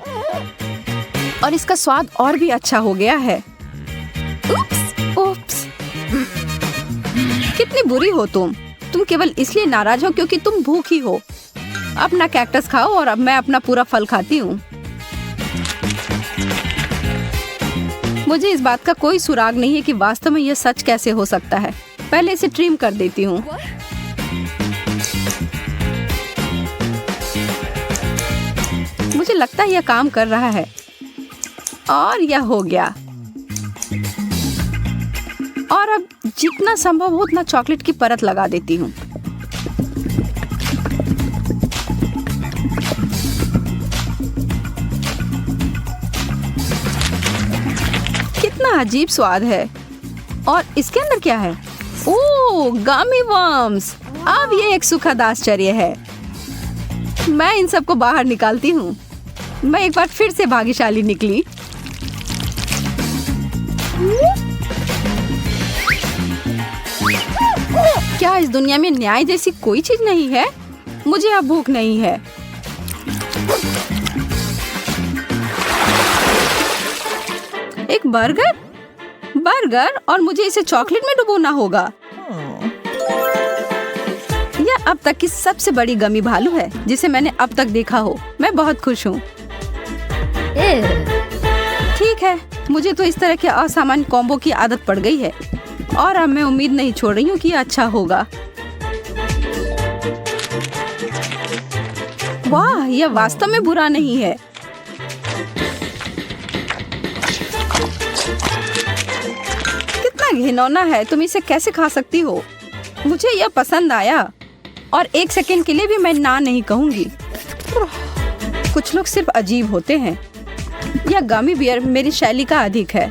और इसका स्वाद और भी अच्छा हो गया है। उप्स। कितनी बुरी हो तुम केवल इसलिए नाराज हो क्योंकि तुम भूखी हो। अपना कैक्टस खाओ और अब मैं अपना पूरा फल खाती हूँ। मुझे इस बात का कोई सुराग नहीं है कि वास्तव में यह सच कैसे हो सकता है। पहले इसे ट्रिम कर देती हूँ। मुझे लगता है यह काम कर रहा है और यह हो गया। और अब जितना संभव हो उतना चॉकलेट की परत लगा देती हूँ। कितना अजीब स्वाद है। और इसके अंदर क्या है? ओह, गमी वर्म्स। अब ये एक सुखद आश्चर्य है। मैं इन सबको बाहर निकालती हूँ। मैं एक बार फिर से भाग्यशाली निकली। क्या इस दुनिया में न्याय जैसी कोई चीज नहीं है? मुझे अब भूख नहीं है। एक बर्गर और मुझे इसे चॉकलेट में डुबोना होगा। यह अब तक की सबसे बड़ी गमी भालू है जिसे मैंने अब तक देखा हो। मैं बहुत खुश हूँ। ठीक है, मुझे तो इस तरह के असामान्य कॉम्बो की आदत पड़ गई है और अब मैं उम्मीद नहीं छोड़ रही हूँ कि अच्छा होगा। वाह, यह वास्तव में बुरा नहीं है। कितना घिनौना है, तुम इसे कैसे खा सकती हो? मुझे यह पसंद आया और एक सेकंड के लिए भी मैं ना नहीं कहूंगी। कुछ लोग सिर्फ अजीब होते हैं। यह गमी बियर मेरी शैली का अधिक है।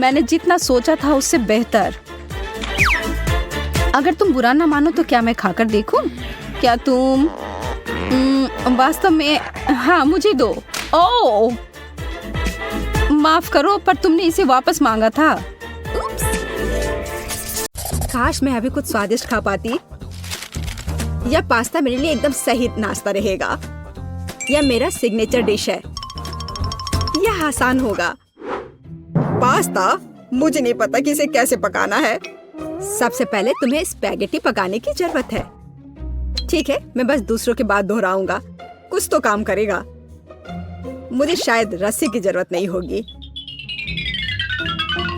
मैंने जितना सोचा था उससे बेहतर। अगर तुम बुरा ना मानो तो क्या मैं खाकर देखूं? क्या तुम वास्तव में? हाँ, मुझे दो। ओह, माफ करो, पर तुमने इसे वापस मांगा था। काश मैं अभी कुछ स्वादिष्ट खा पाती। यह पास्ता मेरे लिए एकदम सही नाश्ता रहेगा। यह मेरा सिग्नेचर डिश है। यह आसान होगा। पास्ता? मुझे नहीं पता कि इसे कैसे पकाना है। सबसे पहले तुम्हें स्पैगेटी पकाने की जरूरत है। ठीक है, मैं बस दूसरों के बाद दोहराऊंगा। कुछ तो काम करेगा। मुझे शायद रस्सी की जरूरत नहीं होगी।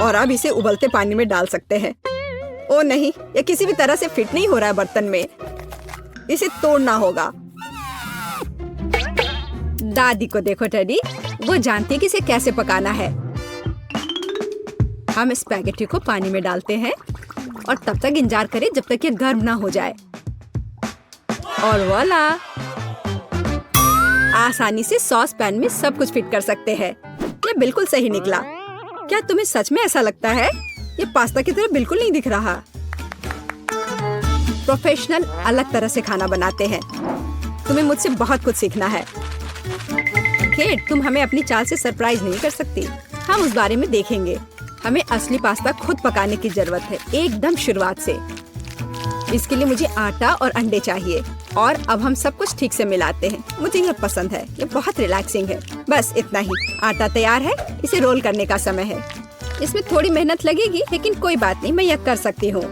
और अब इसे उबलते पानी में डाल सकते हैं। ओ नहीं, यह किसी भी तरह से फिट नहीं हो रहा है बर्तन में। इसे तोड़ना होगा। दादी को देखो टेडी, वो जानती है कि इसे कैसे पकाना है। हम स्पैगेटी को पानी में डालते हैं और तब तक इंतजार करें जब तक ये गर्म ना हो जाए। और वोला, आसानी से सॉस पैन में सब कुछ फिट कर सकते हैं। ये बिल्कुल सही निकला। क्या तुम्हें सच में ऐसा लगता है? ये पास्ता की तरह बिल्कुल नहीं दिख रहा। प्रोफेशनल अलग तरह से खाना बनाते हैं। तुम्हें मुझसे बहुत कुछ सीखना है। केट, तुम हमें अपनी चाल से सरप्राइज नहीं कर सकती। हम उस बारे में देखेंगे। हमें असली पास्ता खुद पकाने की जरूरत है, एकदम शुरुआत से। इसके लिए मुझे आटा और अंडे चाहिए। और अब हम सब कुछ ठीक से मिलाते हैं। मुझे यह पसंद है। ये बहुत रिलैक्सिंग है। बस इतना ही। आटा तैयार है। इसे रोल करने का समय है। इसमें थोड़ी मेहनत लगेगी, लेकिन कोई बात नहीं, मैं यह कर सकती हूँ।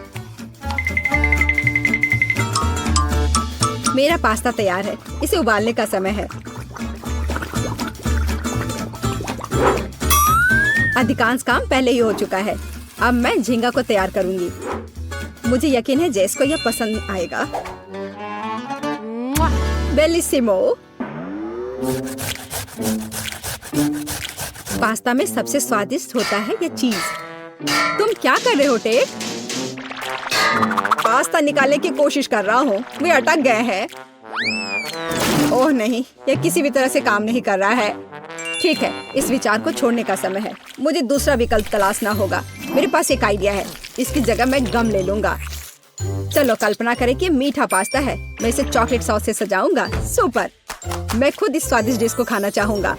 मेरा पास्ता तैयार है। इसे उबालने का समय है। अधिकांश काम पहले ही हो चुका है। अब मैं झींगा को तैयार करूंगी। मुझे यकीन है जेस को यह पसंद आएगा। बेलिसिमो। पास्ता में सबसे स्वादिष्ट होता है यह चीज। तुम क्या कर रहे हो टेक? पास्ता निकालने की कोशिश कर रहा हूँ। वे अटक गए हैं। ओह नहीं, यह किसी भी तरह से काम नहीं कर रहा है। ठीक है, इस विचार को छोड़ने का समय है। मुझे दूसरा विकल्प तलाशना होगा। मेरे पास एक आइडिया है। इसकी जगह मैं गम ले लूंगा। चलो कल्पना करें कि मीठा पास्ता है। मैं इसे चॉकलेट सॉस से सजाऊंगा। सुपर। मैं खुद इस स्वादिष्ट डिश को खाना चाहूंगा।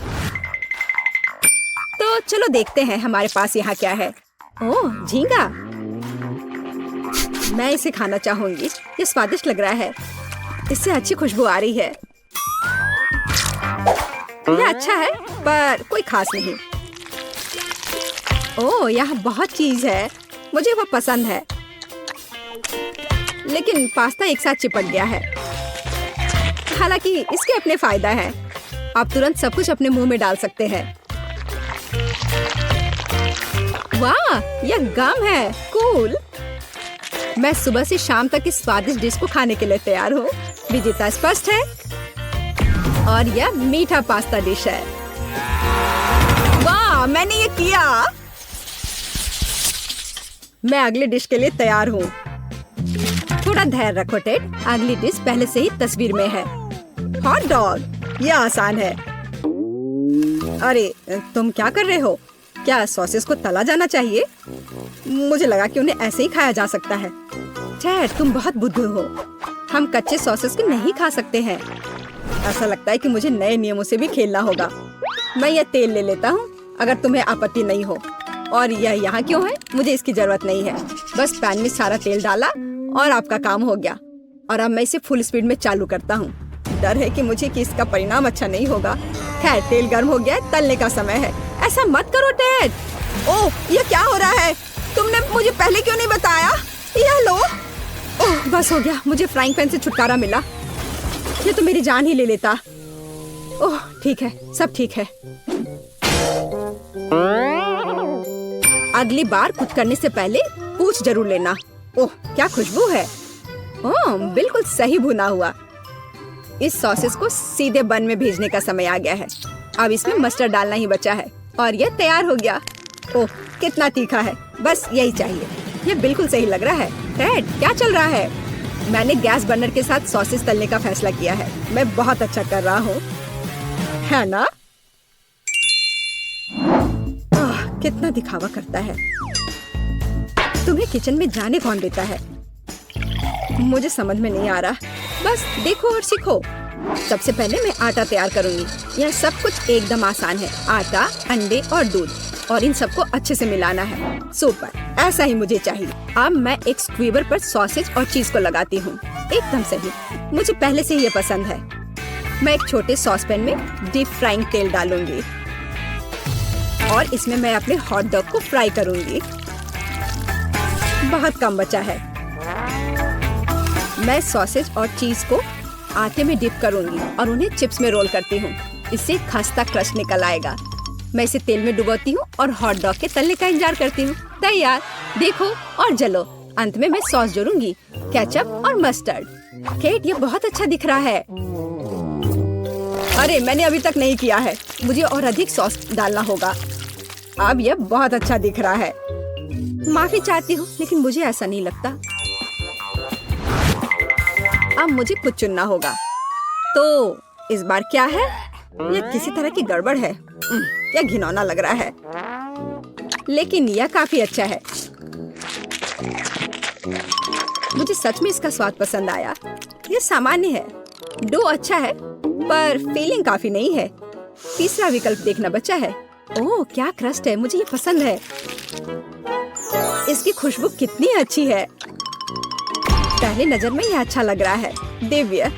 तो चलो देखते हैं हमारे पास यहाँ क्या है। ओह, झींगा। मैं इसे खाना चाहूंगी। ये स्वादिष्ट लग रहा है। इससे अच्छी खुशबू आ रही है। यह अच्छा है पर कोई खास नहीं। ओह, यहाँ बहुत चीज है। मुझे वो पसंद है। लेकिन पास्ता एक साथ चिपक गया है। हालांकि इसके अपने फायदा हैं। आप तुरंत सब कुछ अपने मुंह में डाल सकते हैं। वाह, यह गम है। कूल। मैं सुबह से शाम तक इस स्वादिष्ट डिश को खाने के लिए तैयार हूँ। विजेता स्पष्ट है और यह मीठा पास्ता डिश है। वाह, मैंने ये किया। मैं अगली डिश के लिए तैयार हूँ। थोड़ा धैर्य रखो टेड। अगली डिश पहले से ही तस्वीर में है। Hot dog. यह आसान है। अरे तुम क्या कर रहे हो? क्या सॉसेस को तला जाना चाहिए? मुझे लगा कि उन्हें ऐसे ही खाया जा सकता है। टेड, तुम बहुत बुद्धू हो। हम कच्चे सॉसेस को नहीं खा सकते हैं। ऐसा लगता है कि मुझे नए नियमों से भी खेलना होगा। मैं यह तेल ले लेता हूँ अगर तुम्हें आपत्ति नहीं हो। और यह यहाँ क्यों है? मुझे इसकी जरूरत नहीं है। बस पैन में सारा तेल डाला और आपका काम हो गया। और अब मैं इसे फुल स्पीड में चालू करता हूँ। डर है कि मुझे कि इसका परिणाम अच्छा नहीं होगा। खैर, तेल गर्म हो गया है, तलने का समय है। ऐसा मत करो टेड। ओह, ये क्या हो रहा है? तुमने मुझे पहले क्यों नहीं बताया? यह लो। ओह, बस हो गया। मुझे फ्राइंग पैन से छुटकारा मिला। ये तो मेरी जान ही ले लेता। ओह, ठीक है, सब ठीक है। अगली बार कुछ करने से पहले पूछ जरूर लेना। ओह, क्या खुशबू है। ओह, बिल्कुल सही भुना हुआ। इस सॉसेस को सीधे बन में भेजने का समय आ गया है। अब इसमें मस्टर्ड डालना ही बचा है और यह तैयार हो गया। ओह, कितना तीखा है। बस यही चाहिए। यह बिल्कुल सही लग रहा है। टेड, क्या चल रहा है? मैंने गैस बर्नर के साथ सॉसेस तलने का फैसला किया है। मैं बहुत अच्छा कर रहा हूँ, है ना? कितना दिखावा करता है। तुम्हें किचन में जाने कौन देता है? मुझे समझ में नहीं आ रहा। बस देखो और सीखो। सबसे पहले मैं आटा तैयार करूंगी। यह सब कुछ एकदम आसान है। आटा, अंडे और दूध, और इन सबको अच्छे से मिलाना है। सुपर, ऐसा ही मुझे चाहिए। अब मैं एक स्क्वीवर पर सॉसेज और चीज को लगाती हूँ। एकदम सही। मुझे पहले से ही ये पसंद है। मैं एक छोटे सॉस पैन में डीप फ्राइंग तेल डालूंगी और इसमें मैं अपने हॉट डॉग को फ्राई करूंगी। बहुत कम बचा है। मैं सॉसेज और चीज को आटे में डिप करूंगी और उन्हें चिप्स में रोल करती हूँ। इससे खस्ता क्रस्ट निकल आएगा। मैं इसे तेल में डुबोती हूँ और हॉट डॉग के तलने का इंतजार करती हूँ। तैयार। देखो और जलो। अंत में मैं सॉस जोड़ूंगी, केचप और मस्टर्ड। केट, ये बहुत अच्छा दिख रहा है। अरे, मैंने अभी तक नहीं किया है। मुझे और अधिक सॉस डालना होगा। अब यह बहुत अच्छा दिख रहा है। माफी चाहती हूँ, लेकिन मुझे ऐसा नहीं लगता। अब मुझे कुछ चुनना होगा। तो इस बार क्या है? यह किसी तरह की गड़बड़ है। यह घिनौना लग रहा है, लेकिन यह काफी अच्छा है। मुझे सच में इसका स्वाद पसंद आया। यह सामान्य है। डो अच्छा है, पर फीलिंग काफी नहीं है। तीसरा विकल्प देखना बचा है। ओह, क्या क्रस्ट है। मुझे ये पसंद है। इसकी खुशबू कितनी अच्छी है। पहले नजर में यह अच्छा लग रहा है। दिव्य।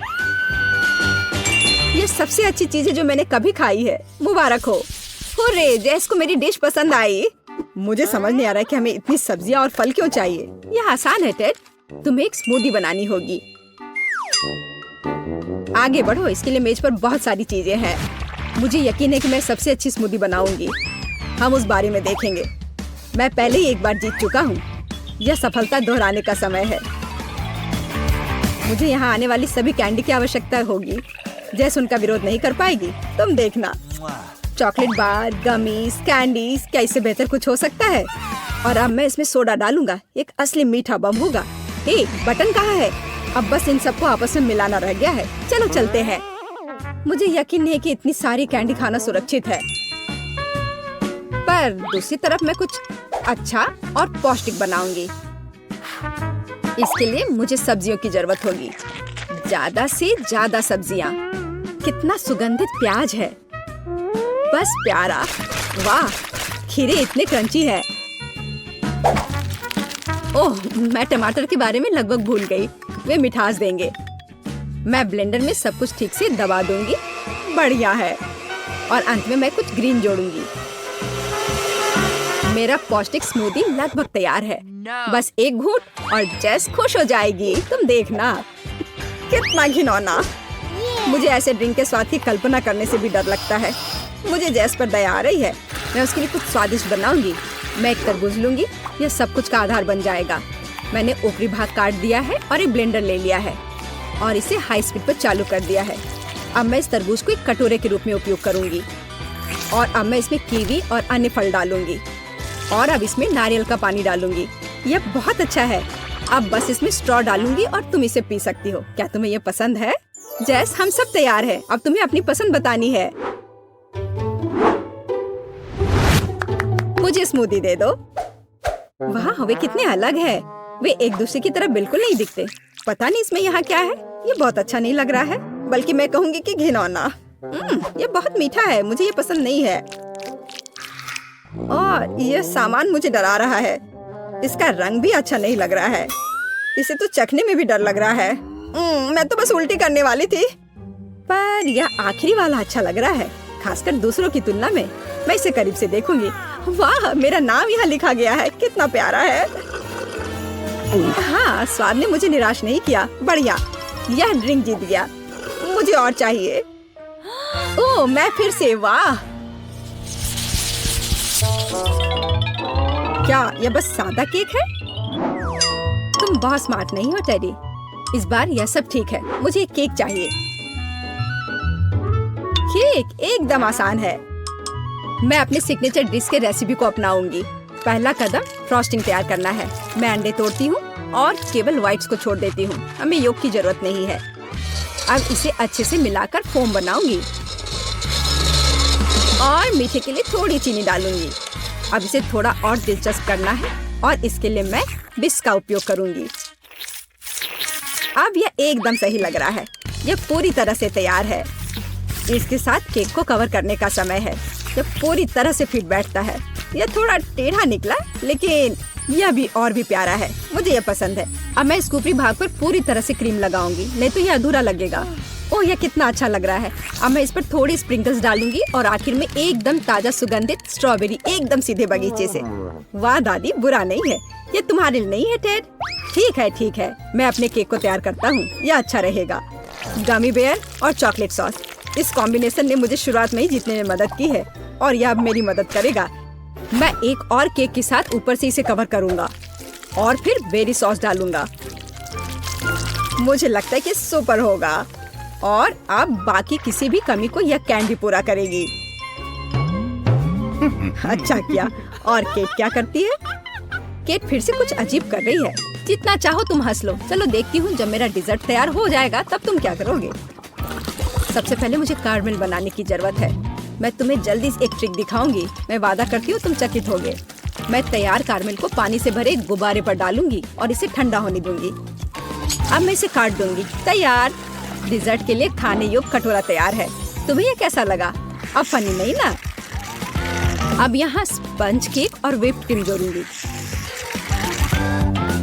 ये सबसे अच्छी चीज है जो मैंने कभी खाई है। मुबारक हो। हुर्रे, जैस को मेरी डिश पसंद आई। मुझे समझ नहीं आ रहा कि हमें इतनी सब्जियां और फल क्यों चाहिए। यह आसान है टेड। तुम्हें एक स्मूदी बनानी होगी। आगे बढ़ो। इसके लिए मेज पर बहुत सारी चीजें हैं। मुझे यकीन है कि मैं सबसे अच्छी स्मूदी बनाऊंगी। हम उस बारे में देखेंगे। मैं पहले ही एक बार जीत चुका हूँ। यह सफलता दोहराने का समय है। मुझे यहाँ आने वाली सभी कैंडी की आवश्यकता होगी। जैस उनका विरोध नहीं कर पाएगी। तुम देखना। चॉकलेट बार, गमीज, कैंडीज, क्या इससे बेहतर कुछ हो सकता है? और अब मैं इसमें सोडा डालूंगा। एक असली मीठा बम होगा। हे, बटन कहाँ है? अब बस इन सबको आपस में मिलाना रह गया है। चलो चलते हैं। मुझे यकीन नहीं कि इतनी सारी कैंडी खाना सुरक्षित है, पर दूसरी तरफ मैं कुछ अच्छा और पौष्टिक बनाऊंगी। इसके लिए मुझे सब्जियों की जरूरत होगी, ज्यादा से ज्यादा सब्जियाँ। कितना सुगंधित प्याज है, बस प्यारा। वाह, खीरे इतने क्रंची है। ओह, मैं टमाटर के बारे में लगभग भूल गई। वे मिठास देंगे। मैं ब्लेंडर में सब कुछ ठीक से दबा दूंगी। बढ़िया है। और अंत में मैं कुछ ग्रीन जोड़ूंगी। मेरा पौष्टिक स्मूदी लगभग तैयार है। बस एक घूंट और जेस खुश हो जाएगी। तुम देखना। कितना घिनौना। मुझे ऐसे ड्रिंक के स्वाद की कल्पना करने से भी डर लगता है। मुझे जेस पर दया आ रही है। मैं उसके लिए कुछ स्वादिष्ट बनाऊंगी। मैं एक तरबूज लूंगी। यह सब कुछ का आधार बन जाएगा। मैंने ऊपरी भाग काट दिया है और एक ब्लेंडर ले लिया है और इसे हाई स्पीड पर चालू कर दिया है। अब मैं इस तरबूज को एक कटोरे के रूप में उपयोग करूंगी और अब मैं इसमें कीवी और अन्य फल डालूंगी और अब इसमें नारियल का पानी डालूंगी। यह बहुत अच्छा है। अब बस इसमें स्ट्रॉ डालूंगी और तुम इसे पी सकती हो। क्या तुम्हें यह पसंद है? जैस, हम सब तैयार है। अब तुम्हें अपनी पसंद बतानी है। मुझे स्मूदी दे दो। वाह, वे कितने अलग है। वे एक दूसरे की तरह बिल्कुल नहीं दिखते। पता नहीं इसमें यहाँ क्या है। ये बहुत अच्छा नहीं लग रहा है, बल्कि मैं कहूँगी कि घिनौना। ये बहुत मीठा है। मुझे ये पसंद नहीं है और यह सामान मुझे डरा रहा है। इसका रंग भी अच्छा नहीं लग रहा है। इसे तो चखने में भी डर लग रहा है। मैं तो बस उल्टी करने वाली थी, पर यह आखिरी वाला अच्छा लग रहा है, खासकर दूसरों की तुलना में। मैं इसे करीब से देखूंगी। वाह, मेरा नाम यहाँ लिखा गया है। कितना प्यारा है। हाँ, स्वाद ने मुझे निराश नहीं किया। बढ़िया, यह ड्रिंक जीत गया। मुझे और चाहिए। ओह, मैं फिर से। वाह, क्या यह बस सादा केक है? तुम बहुत स्मार्ट नहीं हो टेडी। इस बार यह सब ठीक है। मुझे एक केक चाहिए। केक एकदम आसान है। मैं अपने सिग्नेचर डिश के रेसिपी को अपनाऊंगी। पहला कदम फ्रॉस्टिंग तैयार करना है। मैं अंडे तोड़ती हूँ और केवल व्हाइट्स को छोड़ देती हूँ। हमें योग की जरूरत नहीं है। अब इसे अच्छे से मिलाकर फोम बनाऊंगी और मीठे के लिए थोड़ी चीनी डालूंगी। अब इसे थोड़ा और दिलचस्प करना है और इसके लिए मैं बिस्क का उपयोग करूंगी। अब यह एकदम सही लग रहा है। यह पूरी तरह से तैयार है। इसके साथ केक को कवर करने का समय है। यह पूरी तरह से फिट बैठता है। यह थोड़ा टेढ़ा निकला, लेकिन यह भी और भी प्यारा है। मुझे यह पसंद है। अब मैं इस ऊपरी भाग पर पूरी तरह से क्रीम लगाऊंगी, नहीं तो यह अधूरा लगेगा। ओह, यह कितना अच्छा लग रहा है। अब मैं इस पर थोड़ी स्प्रिंकल्स डालूंगी और आखिर में एकदम ताजा सुगंधित स्ट्रॉबेरी, एकदम सीधे बगीचे से। वाह दादी, बुरा नहीं है। ये तुम्हारे लिए नहीं है टेड? ठीक है। मैं अपने केक को तैयार करता हूँ। यह अच्छा रहेगा। गमी बेयर और चॉकलेट सॉस, इस कॉम्बिनेशन ने मुझे शुरुआत में ही जीतने में मदद की है और यह अब मेरी मदद करेगा। मैं एक और केक के साथ ऊपर से इसे कवर करूंगा और फिर बेरी सॉस डालूंगा। मुझे लगता है कि सुपर होगा और अब बाकी किसी भी कमी को यह कैंडी पूरा करेगी। अच्छा किया। और केट क्या करती है? केट फिर से कुछ अजीब कर रही है। जितना चाहो तुम हंस लो। चलो देखती हूँ, जब मेरा डिजर्ट तैयार हो जाएगा तब तुम क्या करोगे। सबसे पहले मुझे कैरमेल बनाने की जरूरत है। मैं तुम्हें जल्दी एक ट्रिक दिखाऊंगी। मैं वादा करती हूँ तुम चकित होगे। मैं तैयार कैरमेल को पानी से भरे एक गुब्बारे पर डालूंगी और इसे ठंडा होने दूंगी। अब मैं इसे काट दूंगी। तैयार। डिजर्ट के लिए खाने योग्य कटोरा तैयार है। तुम्हें यह कैसा लगा? अब फनी नहीं ना? अब यहाँ स्पंज केक और व्हिप्ड क्रीम जोड़ूंगी।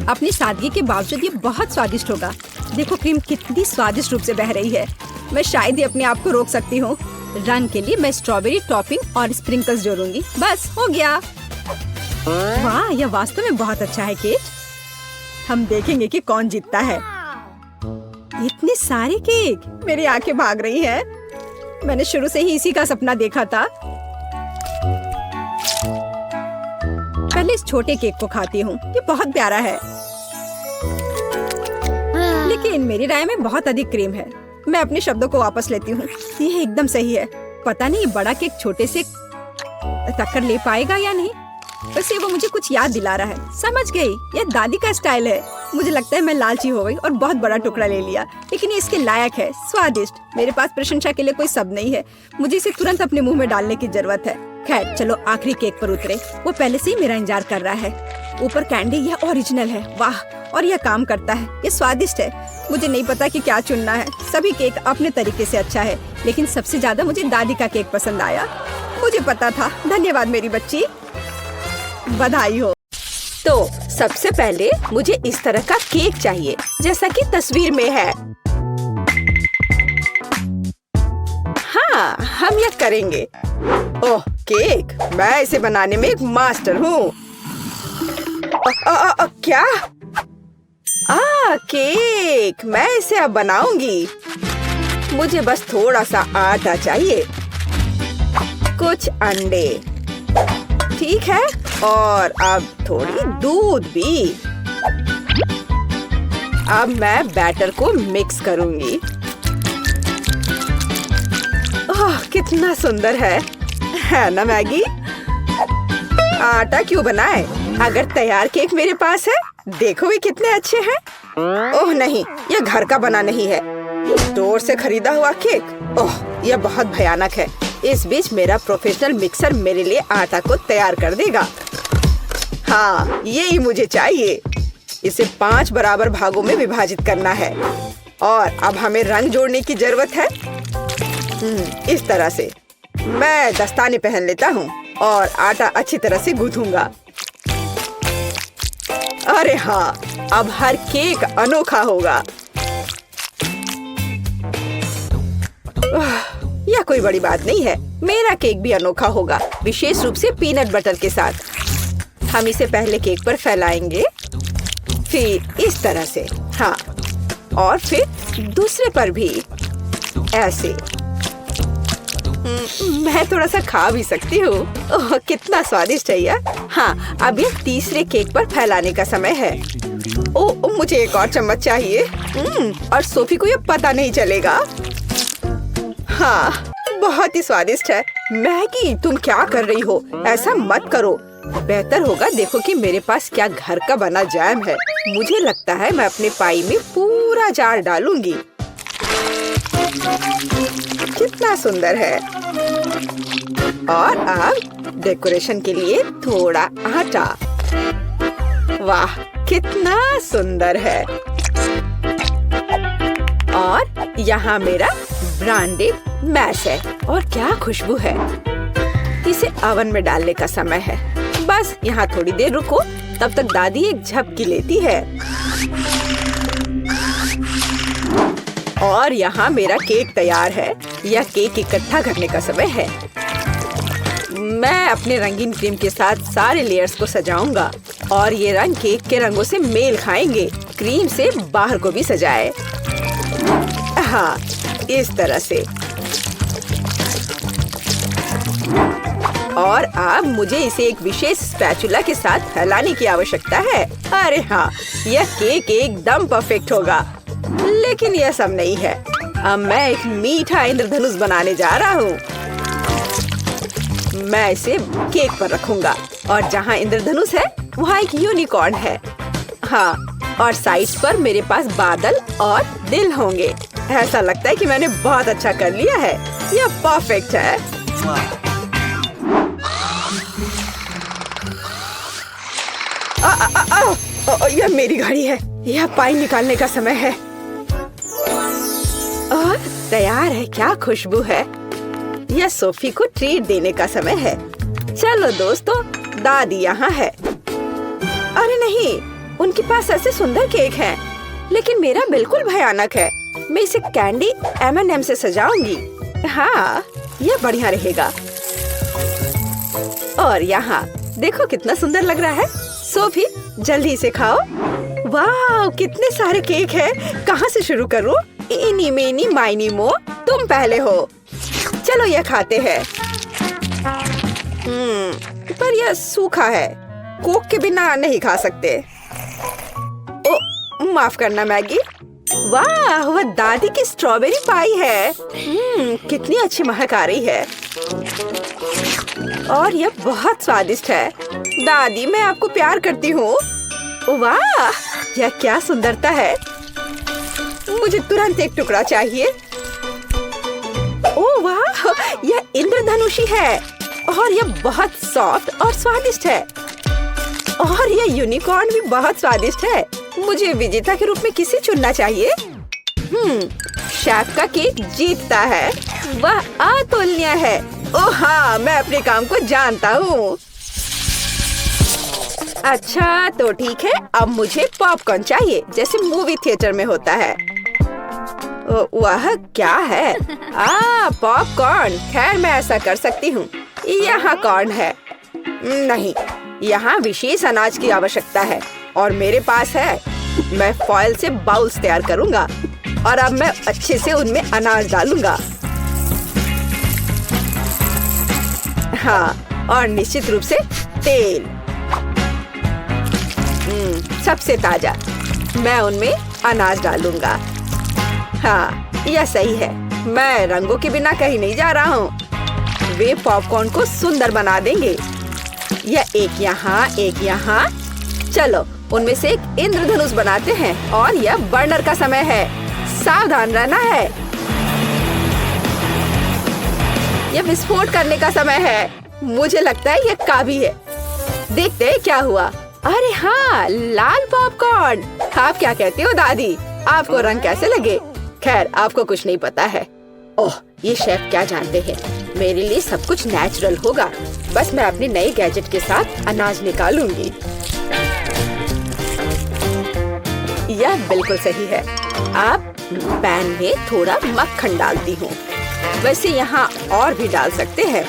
अपनी सादगी के बावजूद ये बहुत स्वादिष्ट होगा। देखो क्रीम कितनी स्वादिष्ट रूप से बह रही है। मैं शायद ही अपने आप को रोक सकती हूँ। रंग के लिए मैं स्ट्रॉबेरी टॉपिंग और स्प्रिंकल्स जोड़ूंगी। बस हो गया। वाह, यह वास्तव में बहुत अच्छा है केक। हम देखेंगे कि कौन जीतता है। इतने सारे केक, मेरी आंखें भाग रही हैं। मैंने शुरू से ही इसी का सपना देखा था। पहले इस छोटे केक को खाती हूँ। ये बहुत प्यारा है, लेकिन मेरी राय में बहुत अधिक क्रीम है। मैं अपने शब्दों को वापस लेती हूँ। ये एकदम सही है। पता नहीं बड़ा केक छोटे से टक्कर ले पाएगा या नहीं। वैसे वो मुझे कुछ याद दिला रहा है। समझ गई, ये दादी का स्टाइल है। मुझे लगता है मैं लालची हो गई और बहुत बड़ा टुकड़ा ले लिया, लेकिन ये इसके लायक है। स्वादिष्ट। मेरे पास प्रशंसा के लिए कोई शब्द नहीं है। मुझे इसे तुरंत अपने मुंह में डालने की जरूरत है। खैर चलो आखिरी केक पर उतरे। वो पहले से ही मेरा इंतजार कर रहा है। ऊपर कैंडी, यह ओरिजिनल है। वाह, और यह काम करता है, ये स्वादिष्ट है। मुझे नहीं पता कि क्या चुनना है। सभी केक अपने तरीके से अच्छा है, लेकिन सबसे ज्यादा मुझे दादी का केक पसंद आया। मुझे पता था। धन्यवाद मेरी बच्ची, बधाई हो। तो सबसे पहले मुझे इस तरह का केक चाहिए जैसा कि तस्वीर में है। हाँ, हम यह करेंगे। ओह केक, मैं इसे बनाने में एक मास्टर हूँ। क्या? केक, मैं इसे अब बनाऊंगी। मुझे बस थोड़ा सा आटा चाहिए, कुछ अंडे, ठीक है, और अब थोड़ी दूध भी। अब मैं बैटर को मिक्स करूंगी। ओह कितना सुंदर है ना मैगी? आटा क्यों बनाए अगर तैयार केक मेरे पास है? देखो भी कितने अच्छे हैं। ओह नहीं, यह घर का बना नहीं है, स्टोर से खरीदा हुआ केक। ओह यह बहुत भयानक है। इस बीच मेरा प्रोफेशनल मिक्सर मेरे लिए आटा को तैयार कर देगा। हाँ, यही मुझे चाहिए। इसे 5 बराबर भागों में विभाजित करना है और अब हमें रंग जोड़ने की जरूरत है। इस तरह से मैं दस्ताने पहन लेता हूँ और आटा अच्छी तरह से गूंथूंगा। अरे हाँ, अब हर केक अनोखा होगा। यह कोई बड़ी बात नहीं है, मेरा केक भी अनोखा होगा, विशेष रूप से पीनट बटर के साथ। हम इसे पहले केक पर फैलाएंगे, फिर इस तरह से, हाँ, और फिर दूसरे पर भी ऐसे। मैं थोड़ा सा खा भी सकती हूँ। ओह कितना स्वादिष्ट है यह। हाँ, अब ये तीसरे केक पर फैलाने का समय है। ओह मुझे एक और चम्मच चाहिए। और सोफी को ये पता नहीं चलेगा। हाँ, बहुत ही स्वादिष्ट है। मैगी, तुम क्या कर रही हो? ऐसा मत करो। बेहतर होगा देखो कि मेरे पास क्या घर का बना जैम है। मुझे लगता है मैं अपने पाई में पूरा जार डालूंगी। कितना सुंदर है। और अब डेकोरेशन के लिए थोड़ा आटा। वाह कितना सुंदर है। और यहाँ मेरा ब्रांडेड मैश है और क्या खुशबू है। इसे ओवन में डालने का समय है। बस यहाँ थोड़ी देर रुको, तब तक दादी एक झपकी लेती है। और यहाँ मेरा केक तैयार है। यह केक इकट्ठा करने का समय है। मैं अपने रंगीन क्रीम के साथ सारे लेयर्स को सजाऊंगा और ये रंग केक के रंगों से मेल खाएंगे। क्रीम से बाहर को भी सजाए। हाँ, इस तरह से। और अब मुझे इसे एक विशेष स्पैचुला के साथ फैलाने की आवश्यकता है। अरे हाँ, यह केक एकदम परफेक्ट होगा। लेकिन यह सब नहीं है। अब मैं एक मीठा इंद्रधनुष बनाने जा रहा हूँ। मैं इसे केक पर रखूंगा और जहाँ इंद्रधनुष है वहाँ एक यूनिकॉर्न है। हाँ, और साइड्स पर मेरे पास बादल और दिल होंगे। ऐसा लगता है कि मैंने बहुत अच्छा कर लिया है। यह परफेक्ट है। यह मेरी घड़ी है। यह पाई निकालने का समय है। और तैयार है। क्या खुशबू है। यह सोफी को ट्रीट देने का समय है। चलो दोस्तों, दादी यहाँ है। अरे नहीं, उनके पास ऐसे सुंदर केक हैं, लेकिन मेरा बिल्कुल भयानक है। मैं इसे कैंडी M&M से सजाऊंगी। हाँ, यह बढ़िया रहेगा। और यहाँ देखो कितना सुंदर लग रहा है। सोफी जल्दी से खाओ। वाह कितने सारे केक हैं। कहाँ से शुरू करूँ? इनी मेनी माइनी मो, तुम पहले हो। चलो यह खाते हैं। पर यह सूखा है, कोक के बिना नहीं खा सकते। ओ माफ करना मैगी। वाह, वह दादी की स्ट्रॉबेरी पाई है। कितनी अच्छी महक आ रही है और यह बहुत स्वादिष्ट है। दादी, मैं आपको प्यार करती हूँ। वाह, यह क्या सुंदरता है। मुझे तुरंत एक टुकड़ा चाहिए। ओह वाह, यह इंद्रधनुषी है और ये बहुत सॉफ्ट और स्वादिष्ट है। और ये यूनिकॉर्न भी बहुत स्वादिष्ट है। मुझे विजेता के रूप में किसे चुनना चाहिए? शेफ का केक जीतता है। वह अतुलनीय है। ओह हाँ, मैं अपने काम को जानता हूँ। अच्छा तो ठीक है, अब मुझे पॉपकॉर्न चाहिए जैसे मूवी थिएटर में होता है। वह क्या है? पॉपकॉर्न। खैर मैं ऐसा कर सकती हूँ। यहाँ कॉर्न है। नहीं, यहाँ विशेष अनाज की आवश्यकता है और मेरे पास है। मैं फॉइल से बाउल्स तैयार करूँगा और अब मैं अच्छे से उनमें अनाज डालूंगा। हाँ, और निश्चित रूप से तेल। सबसे ताजा। मैं उनमें अनाज डालूंगा। हाँ, यह सही है। मैं रंगों के बिना कहीं नहीं जा रहा हूँ। वे पॉपकॉर्न को सुंदर बना देंगे। यह एक यहाँ, एक यहाँ। चलो उनमें से एक इंद्रधनुष बनाते हैं और यह बर्नर का समय है। सावधान रहना है। यह विस्फोट करने का समय है। मुझे लगता है यह काफी है। देखते हैं क्या हुआ। अरे हाँ, लाल पॉपकॉर्न। आप क्या कहते हो दादी? आपको रंग कैसे लगे? खैर आपको कुछ नहीं पता है। ओह, ये शेफ क्या जानते हैं। मेरे लिए सब कुछ नेचुरल होगा। बस मैं अपने नए गैजेट के साथ अनाज निकालूंगी। यह बिल्कुल सही है। अब पैन में थोड़ा मक्खन डालती हूँ। वैसे यहाँ और भी डाल सकते हैं।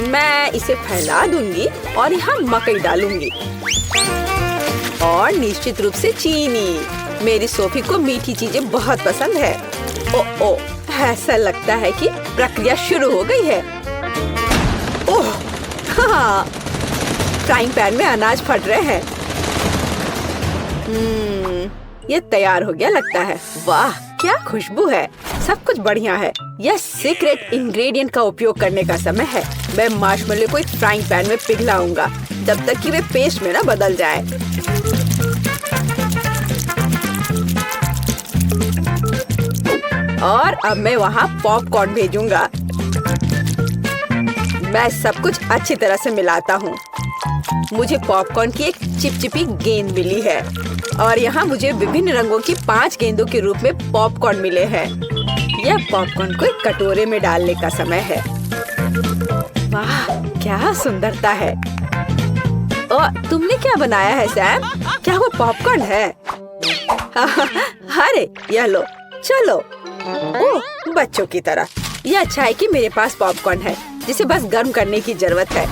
मैं इसे फैला दूंगी और यहाँ मकई डालूंगी और निश्चित रूप से चीनी। मेरी सोफी को मीठी चीजें बहुत पसंद है। ओ, ऐसा लगता है कि प्रक्रिया शुरू हो गई है। ओह हाँ, फ्राइंग पैन में अनाज फट रहे हैं। ये तैयार हो गया लगता है। वाह क्या खुशबू है। सब कुछ बढ़िया है। यह सीक्रेट इंग्रेडिएंट का उपयोग करने का समय है। मैं मार्शमेलो को एक फ्राइंग पैन में पिघलाऊंगा जब तक कि वे पेस्ट में ना बदल जाए। और अब मैं वहाँ पॉपकॉर्न भेजूंगा। मैं सब कुछ अच्छी तरह से मिलाता हूँ। मुझे पॉपकॉर्न की एक चिपचिपी गेंद मिली है और यहाँ मुझे विभिन्न रंगों की 5 गेंदों के रूप में पॉपकॉर्न मिले हैं। यह पॉपकॉर्न को एक कटोरे में डालने का समय है। वाह क्या सुंदरता है। और तुमने क्या बनाया है सैम? क्या वो पॉपकॉर्न है? अरे यह लो, चलो। ओह बच्चों की तरह। यह अच्छा है कि मेरे पास पॉपकॉर्न है जिसे बस गर्म करने की जरूरत है।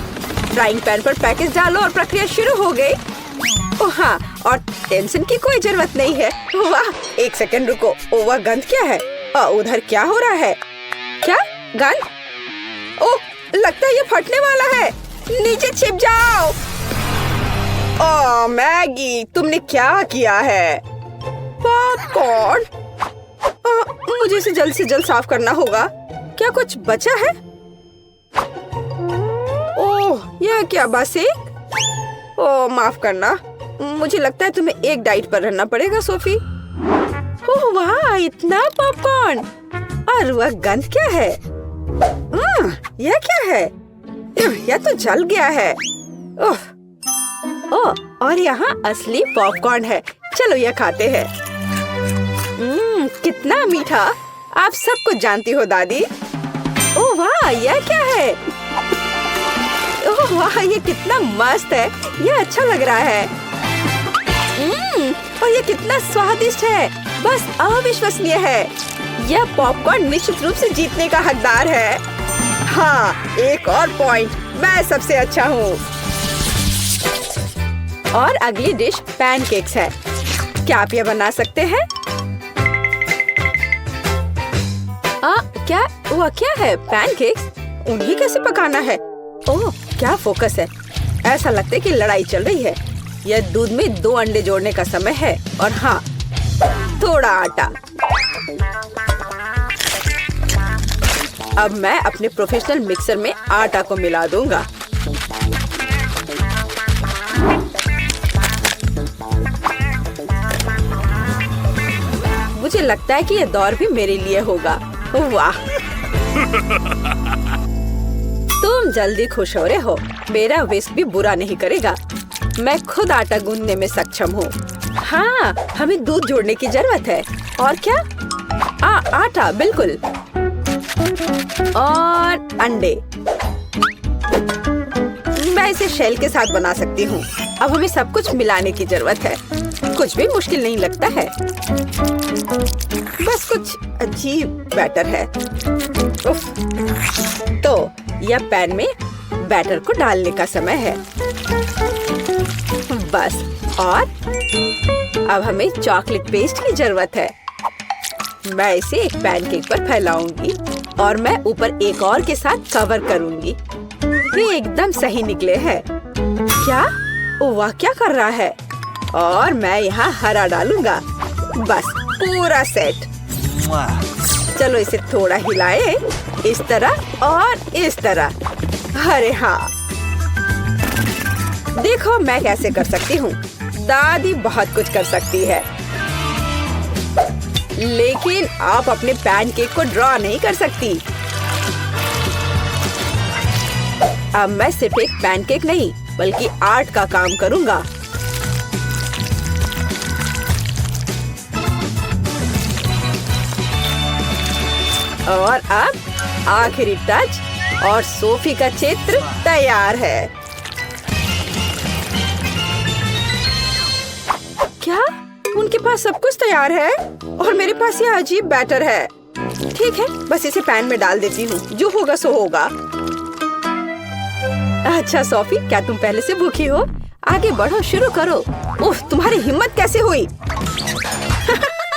फ्राइंग पैन पर पैकेज डालो और प्रक्रिया शुरू हो गई। ओह हाँ, और टेंशन की कोई जरूरत नहीं है। वाह एक सेकंड रुको। वह गंध क्या है? उधर क्या हो रहा है? क्या गंध? ओह लगता है ये फटने वाला है। नीचे छिप जाओ। ओह मैगी, तुमने क्या किया है? पॉपकॉर्न। मुझे इसे जल्द से जल्द साफ करना होगा। क्या कुछ बचा है? ओह यह क्या बस एक? ओह माफ करना। मुझे लगता है तुम्हें एक डाइट पर रहना पड़ेगा सोफी। ओह वाह इतना पॉपकॉर्न। और वह गंध क्या है? यह क्या है? यह तो जल गया है। ओह और यहाँ असली पॉपकॉर्न है। चलो यह खाते हैं। कितना मीठा। आप सब कुछ जानती हो दादी। ओह वाह यह क्या है? ओह वाह ये कितना मस्त है। यह अच्छा लग रहा है। और ये कितना स्वादिष्ट है। बस अविश्वसनीय है। यह पॉपकॉर्न निश्चित रूप से जीतने का हकदार है। हाँ एक और पॉइंट। मैं सबसे अच्छा हूँ। और अगली डिश पैनकेक्स है। क्या आप यह बना सकते हैं? क्या वह क्या है? पैनकेक्स? उन्हें कैसे पकाना है? ओह क्या फोकस है। ऐसा लगता है कि लड़ाई चल रही है। यह दूध में 2 अंडे जोड़ने का समय है और हाँ थोड़ा आटा। अब मैं अपने प्रोफेशनल मिक्सर में आटा को मिला दूंगा। मुझे लगता है कि यह दौर भी मेरे लिए होगा। वाह तुम जल्दी खुश हो रहे हो। मेरा विस्क भी बुरा नहीं करेगा। मैं खुद आटा गूंदने में सक्षम हूँ। हाँ, हमें दूध जोड़ने की जरूरत है। और क्या? आटा, बिल्कुल। और अंडे। मैं इसे शेल के साथ बना सकती हूँ। अब हमें सब कुछ मिलाने की जरूरत है। कुछ भी मुश्किल नहीं लगता है। बस कुछ अजीब बैटर है। उफ। तो यह पैन में बैटर को डालने का समय है। बस। और अब हमें चॉकलेट पेस्ट की जरूरत है। मैं इसे एक पैनकेक पर फैलाऊंगी और मैं ऊपर एक और के साथ कवर करूंगी। ये एकदम सही निकले हैं। क्या? वाह, क्या कर रहा है? और मैं यहाँ हरा डालूंगा। बस पूरा सेट। चलो इसे थोड़ा हिलाए, इस तरह और इस तरह। अरे हाँ, देखो मैं कैसे कर सकती हूँ। दादी बहुत कुछ कर सकती है, लेकिन आप अपने पैनकेक को ड्रॉ नहीं कर सकती। अब मैं सिर्फ एक पैनकेक नहीं बल्कि आर्ट का काम करूँगा। और अब आखिरी टच और सोफी का चित्र तैयार है। क्या? उनके पास सब कुछ तैयार है और मेरे पास ये अजीब बैटर है। ठीक है, बस इसे पैन में डाल देती हूँ। जो होगा सो होगा। अच्छा सोफी, क्या तुम पहले से भूखी हो? आगे बढ़ो, शुरू करो। उफ, तुम्हारी हिम्मत कैसे हुई?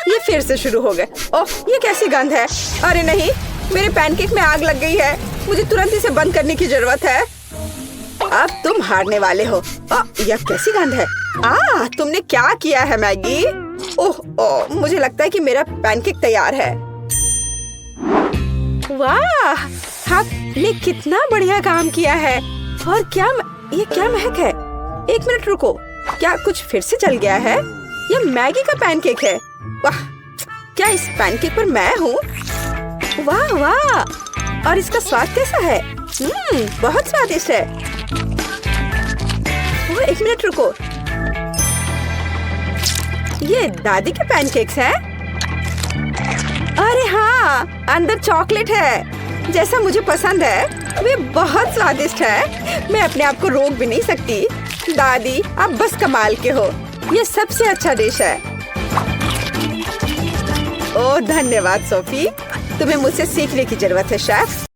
ये फिर से शुरू हो गए। ओह, ये कैसी गंध है? अरे नहीं, मेरे पैनकेक में आग लग गई है। मुझे तुरंत इसे बंद करने की जरूरत है। अब तुम हारने वाले हो। यह कैसी गंध है? तुमने क्या किया है मैगी? ओह, मुझे लगता है कि मेरा पैनकेक तैयार है। वाह, आपने कितना बढ़िया काम किया है। और ये क्या महक है? एक मिनट रुको, क्या कुछ फिर से जल गया है? यह मैगी का पैनकेक है। वाह, क्या इस पैनकेक पर मैं हूँ? वाह वाह, और इसका स्वाद कैसा है? बहुत स्वादिष्ट है। एक मिनट रुको, ये दादी के पैनकेक्स हैं? अरे हाँ, अंदर चॉकलेट है, जैसा मुझे पसंद है। वे बहुत स्वादिष्ट है। मैं अपने आप को रोक भी नहीं सकती। दादी, आप बस कमाल के हो। ये सबसे अच्छा डिश है। ओह धन्यवाद सोफी, तुम्हें मुझसे सीखने की जरूरत है शेफ।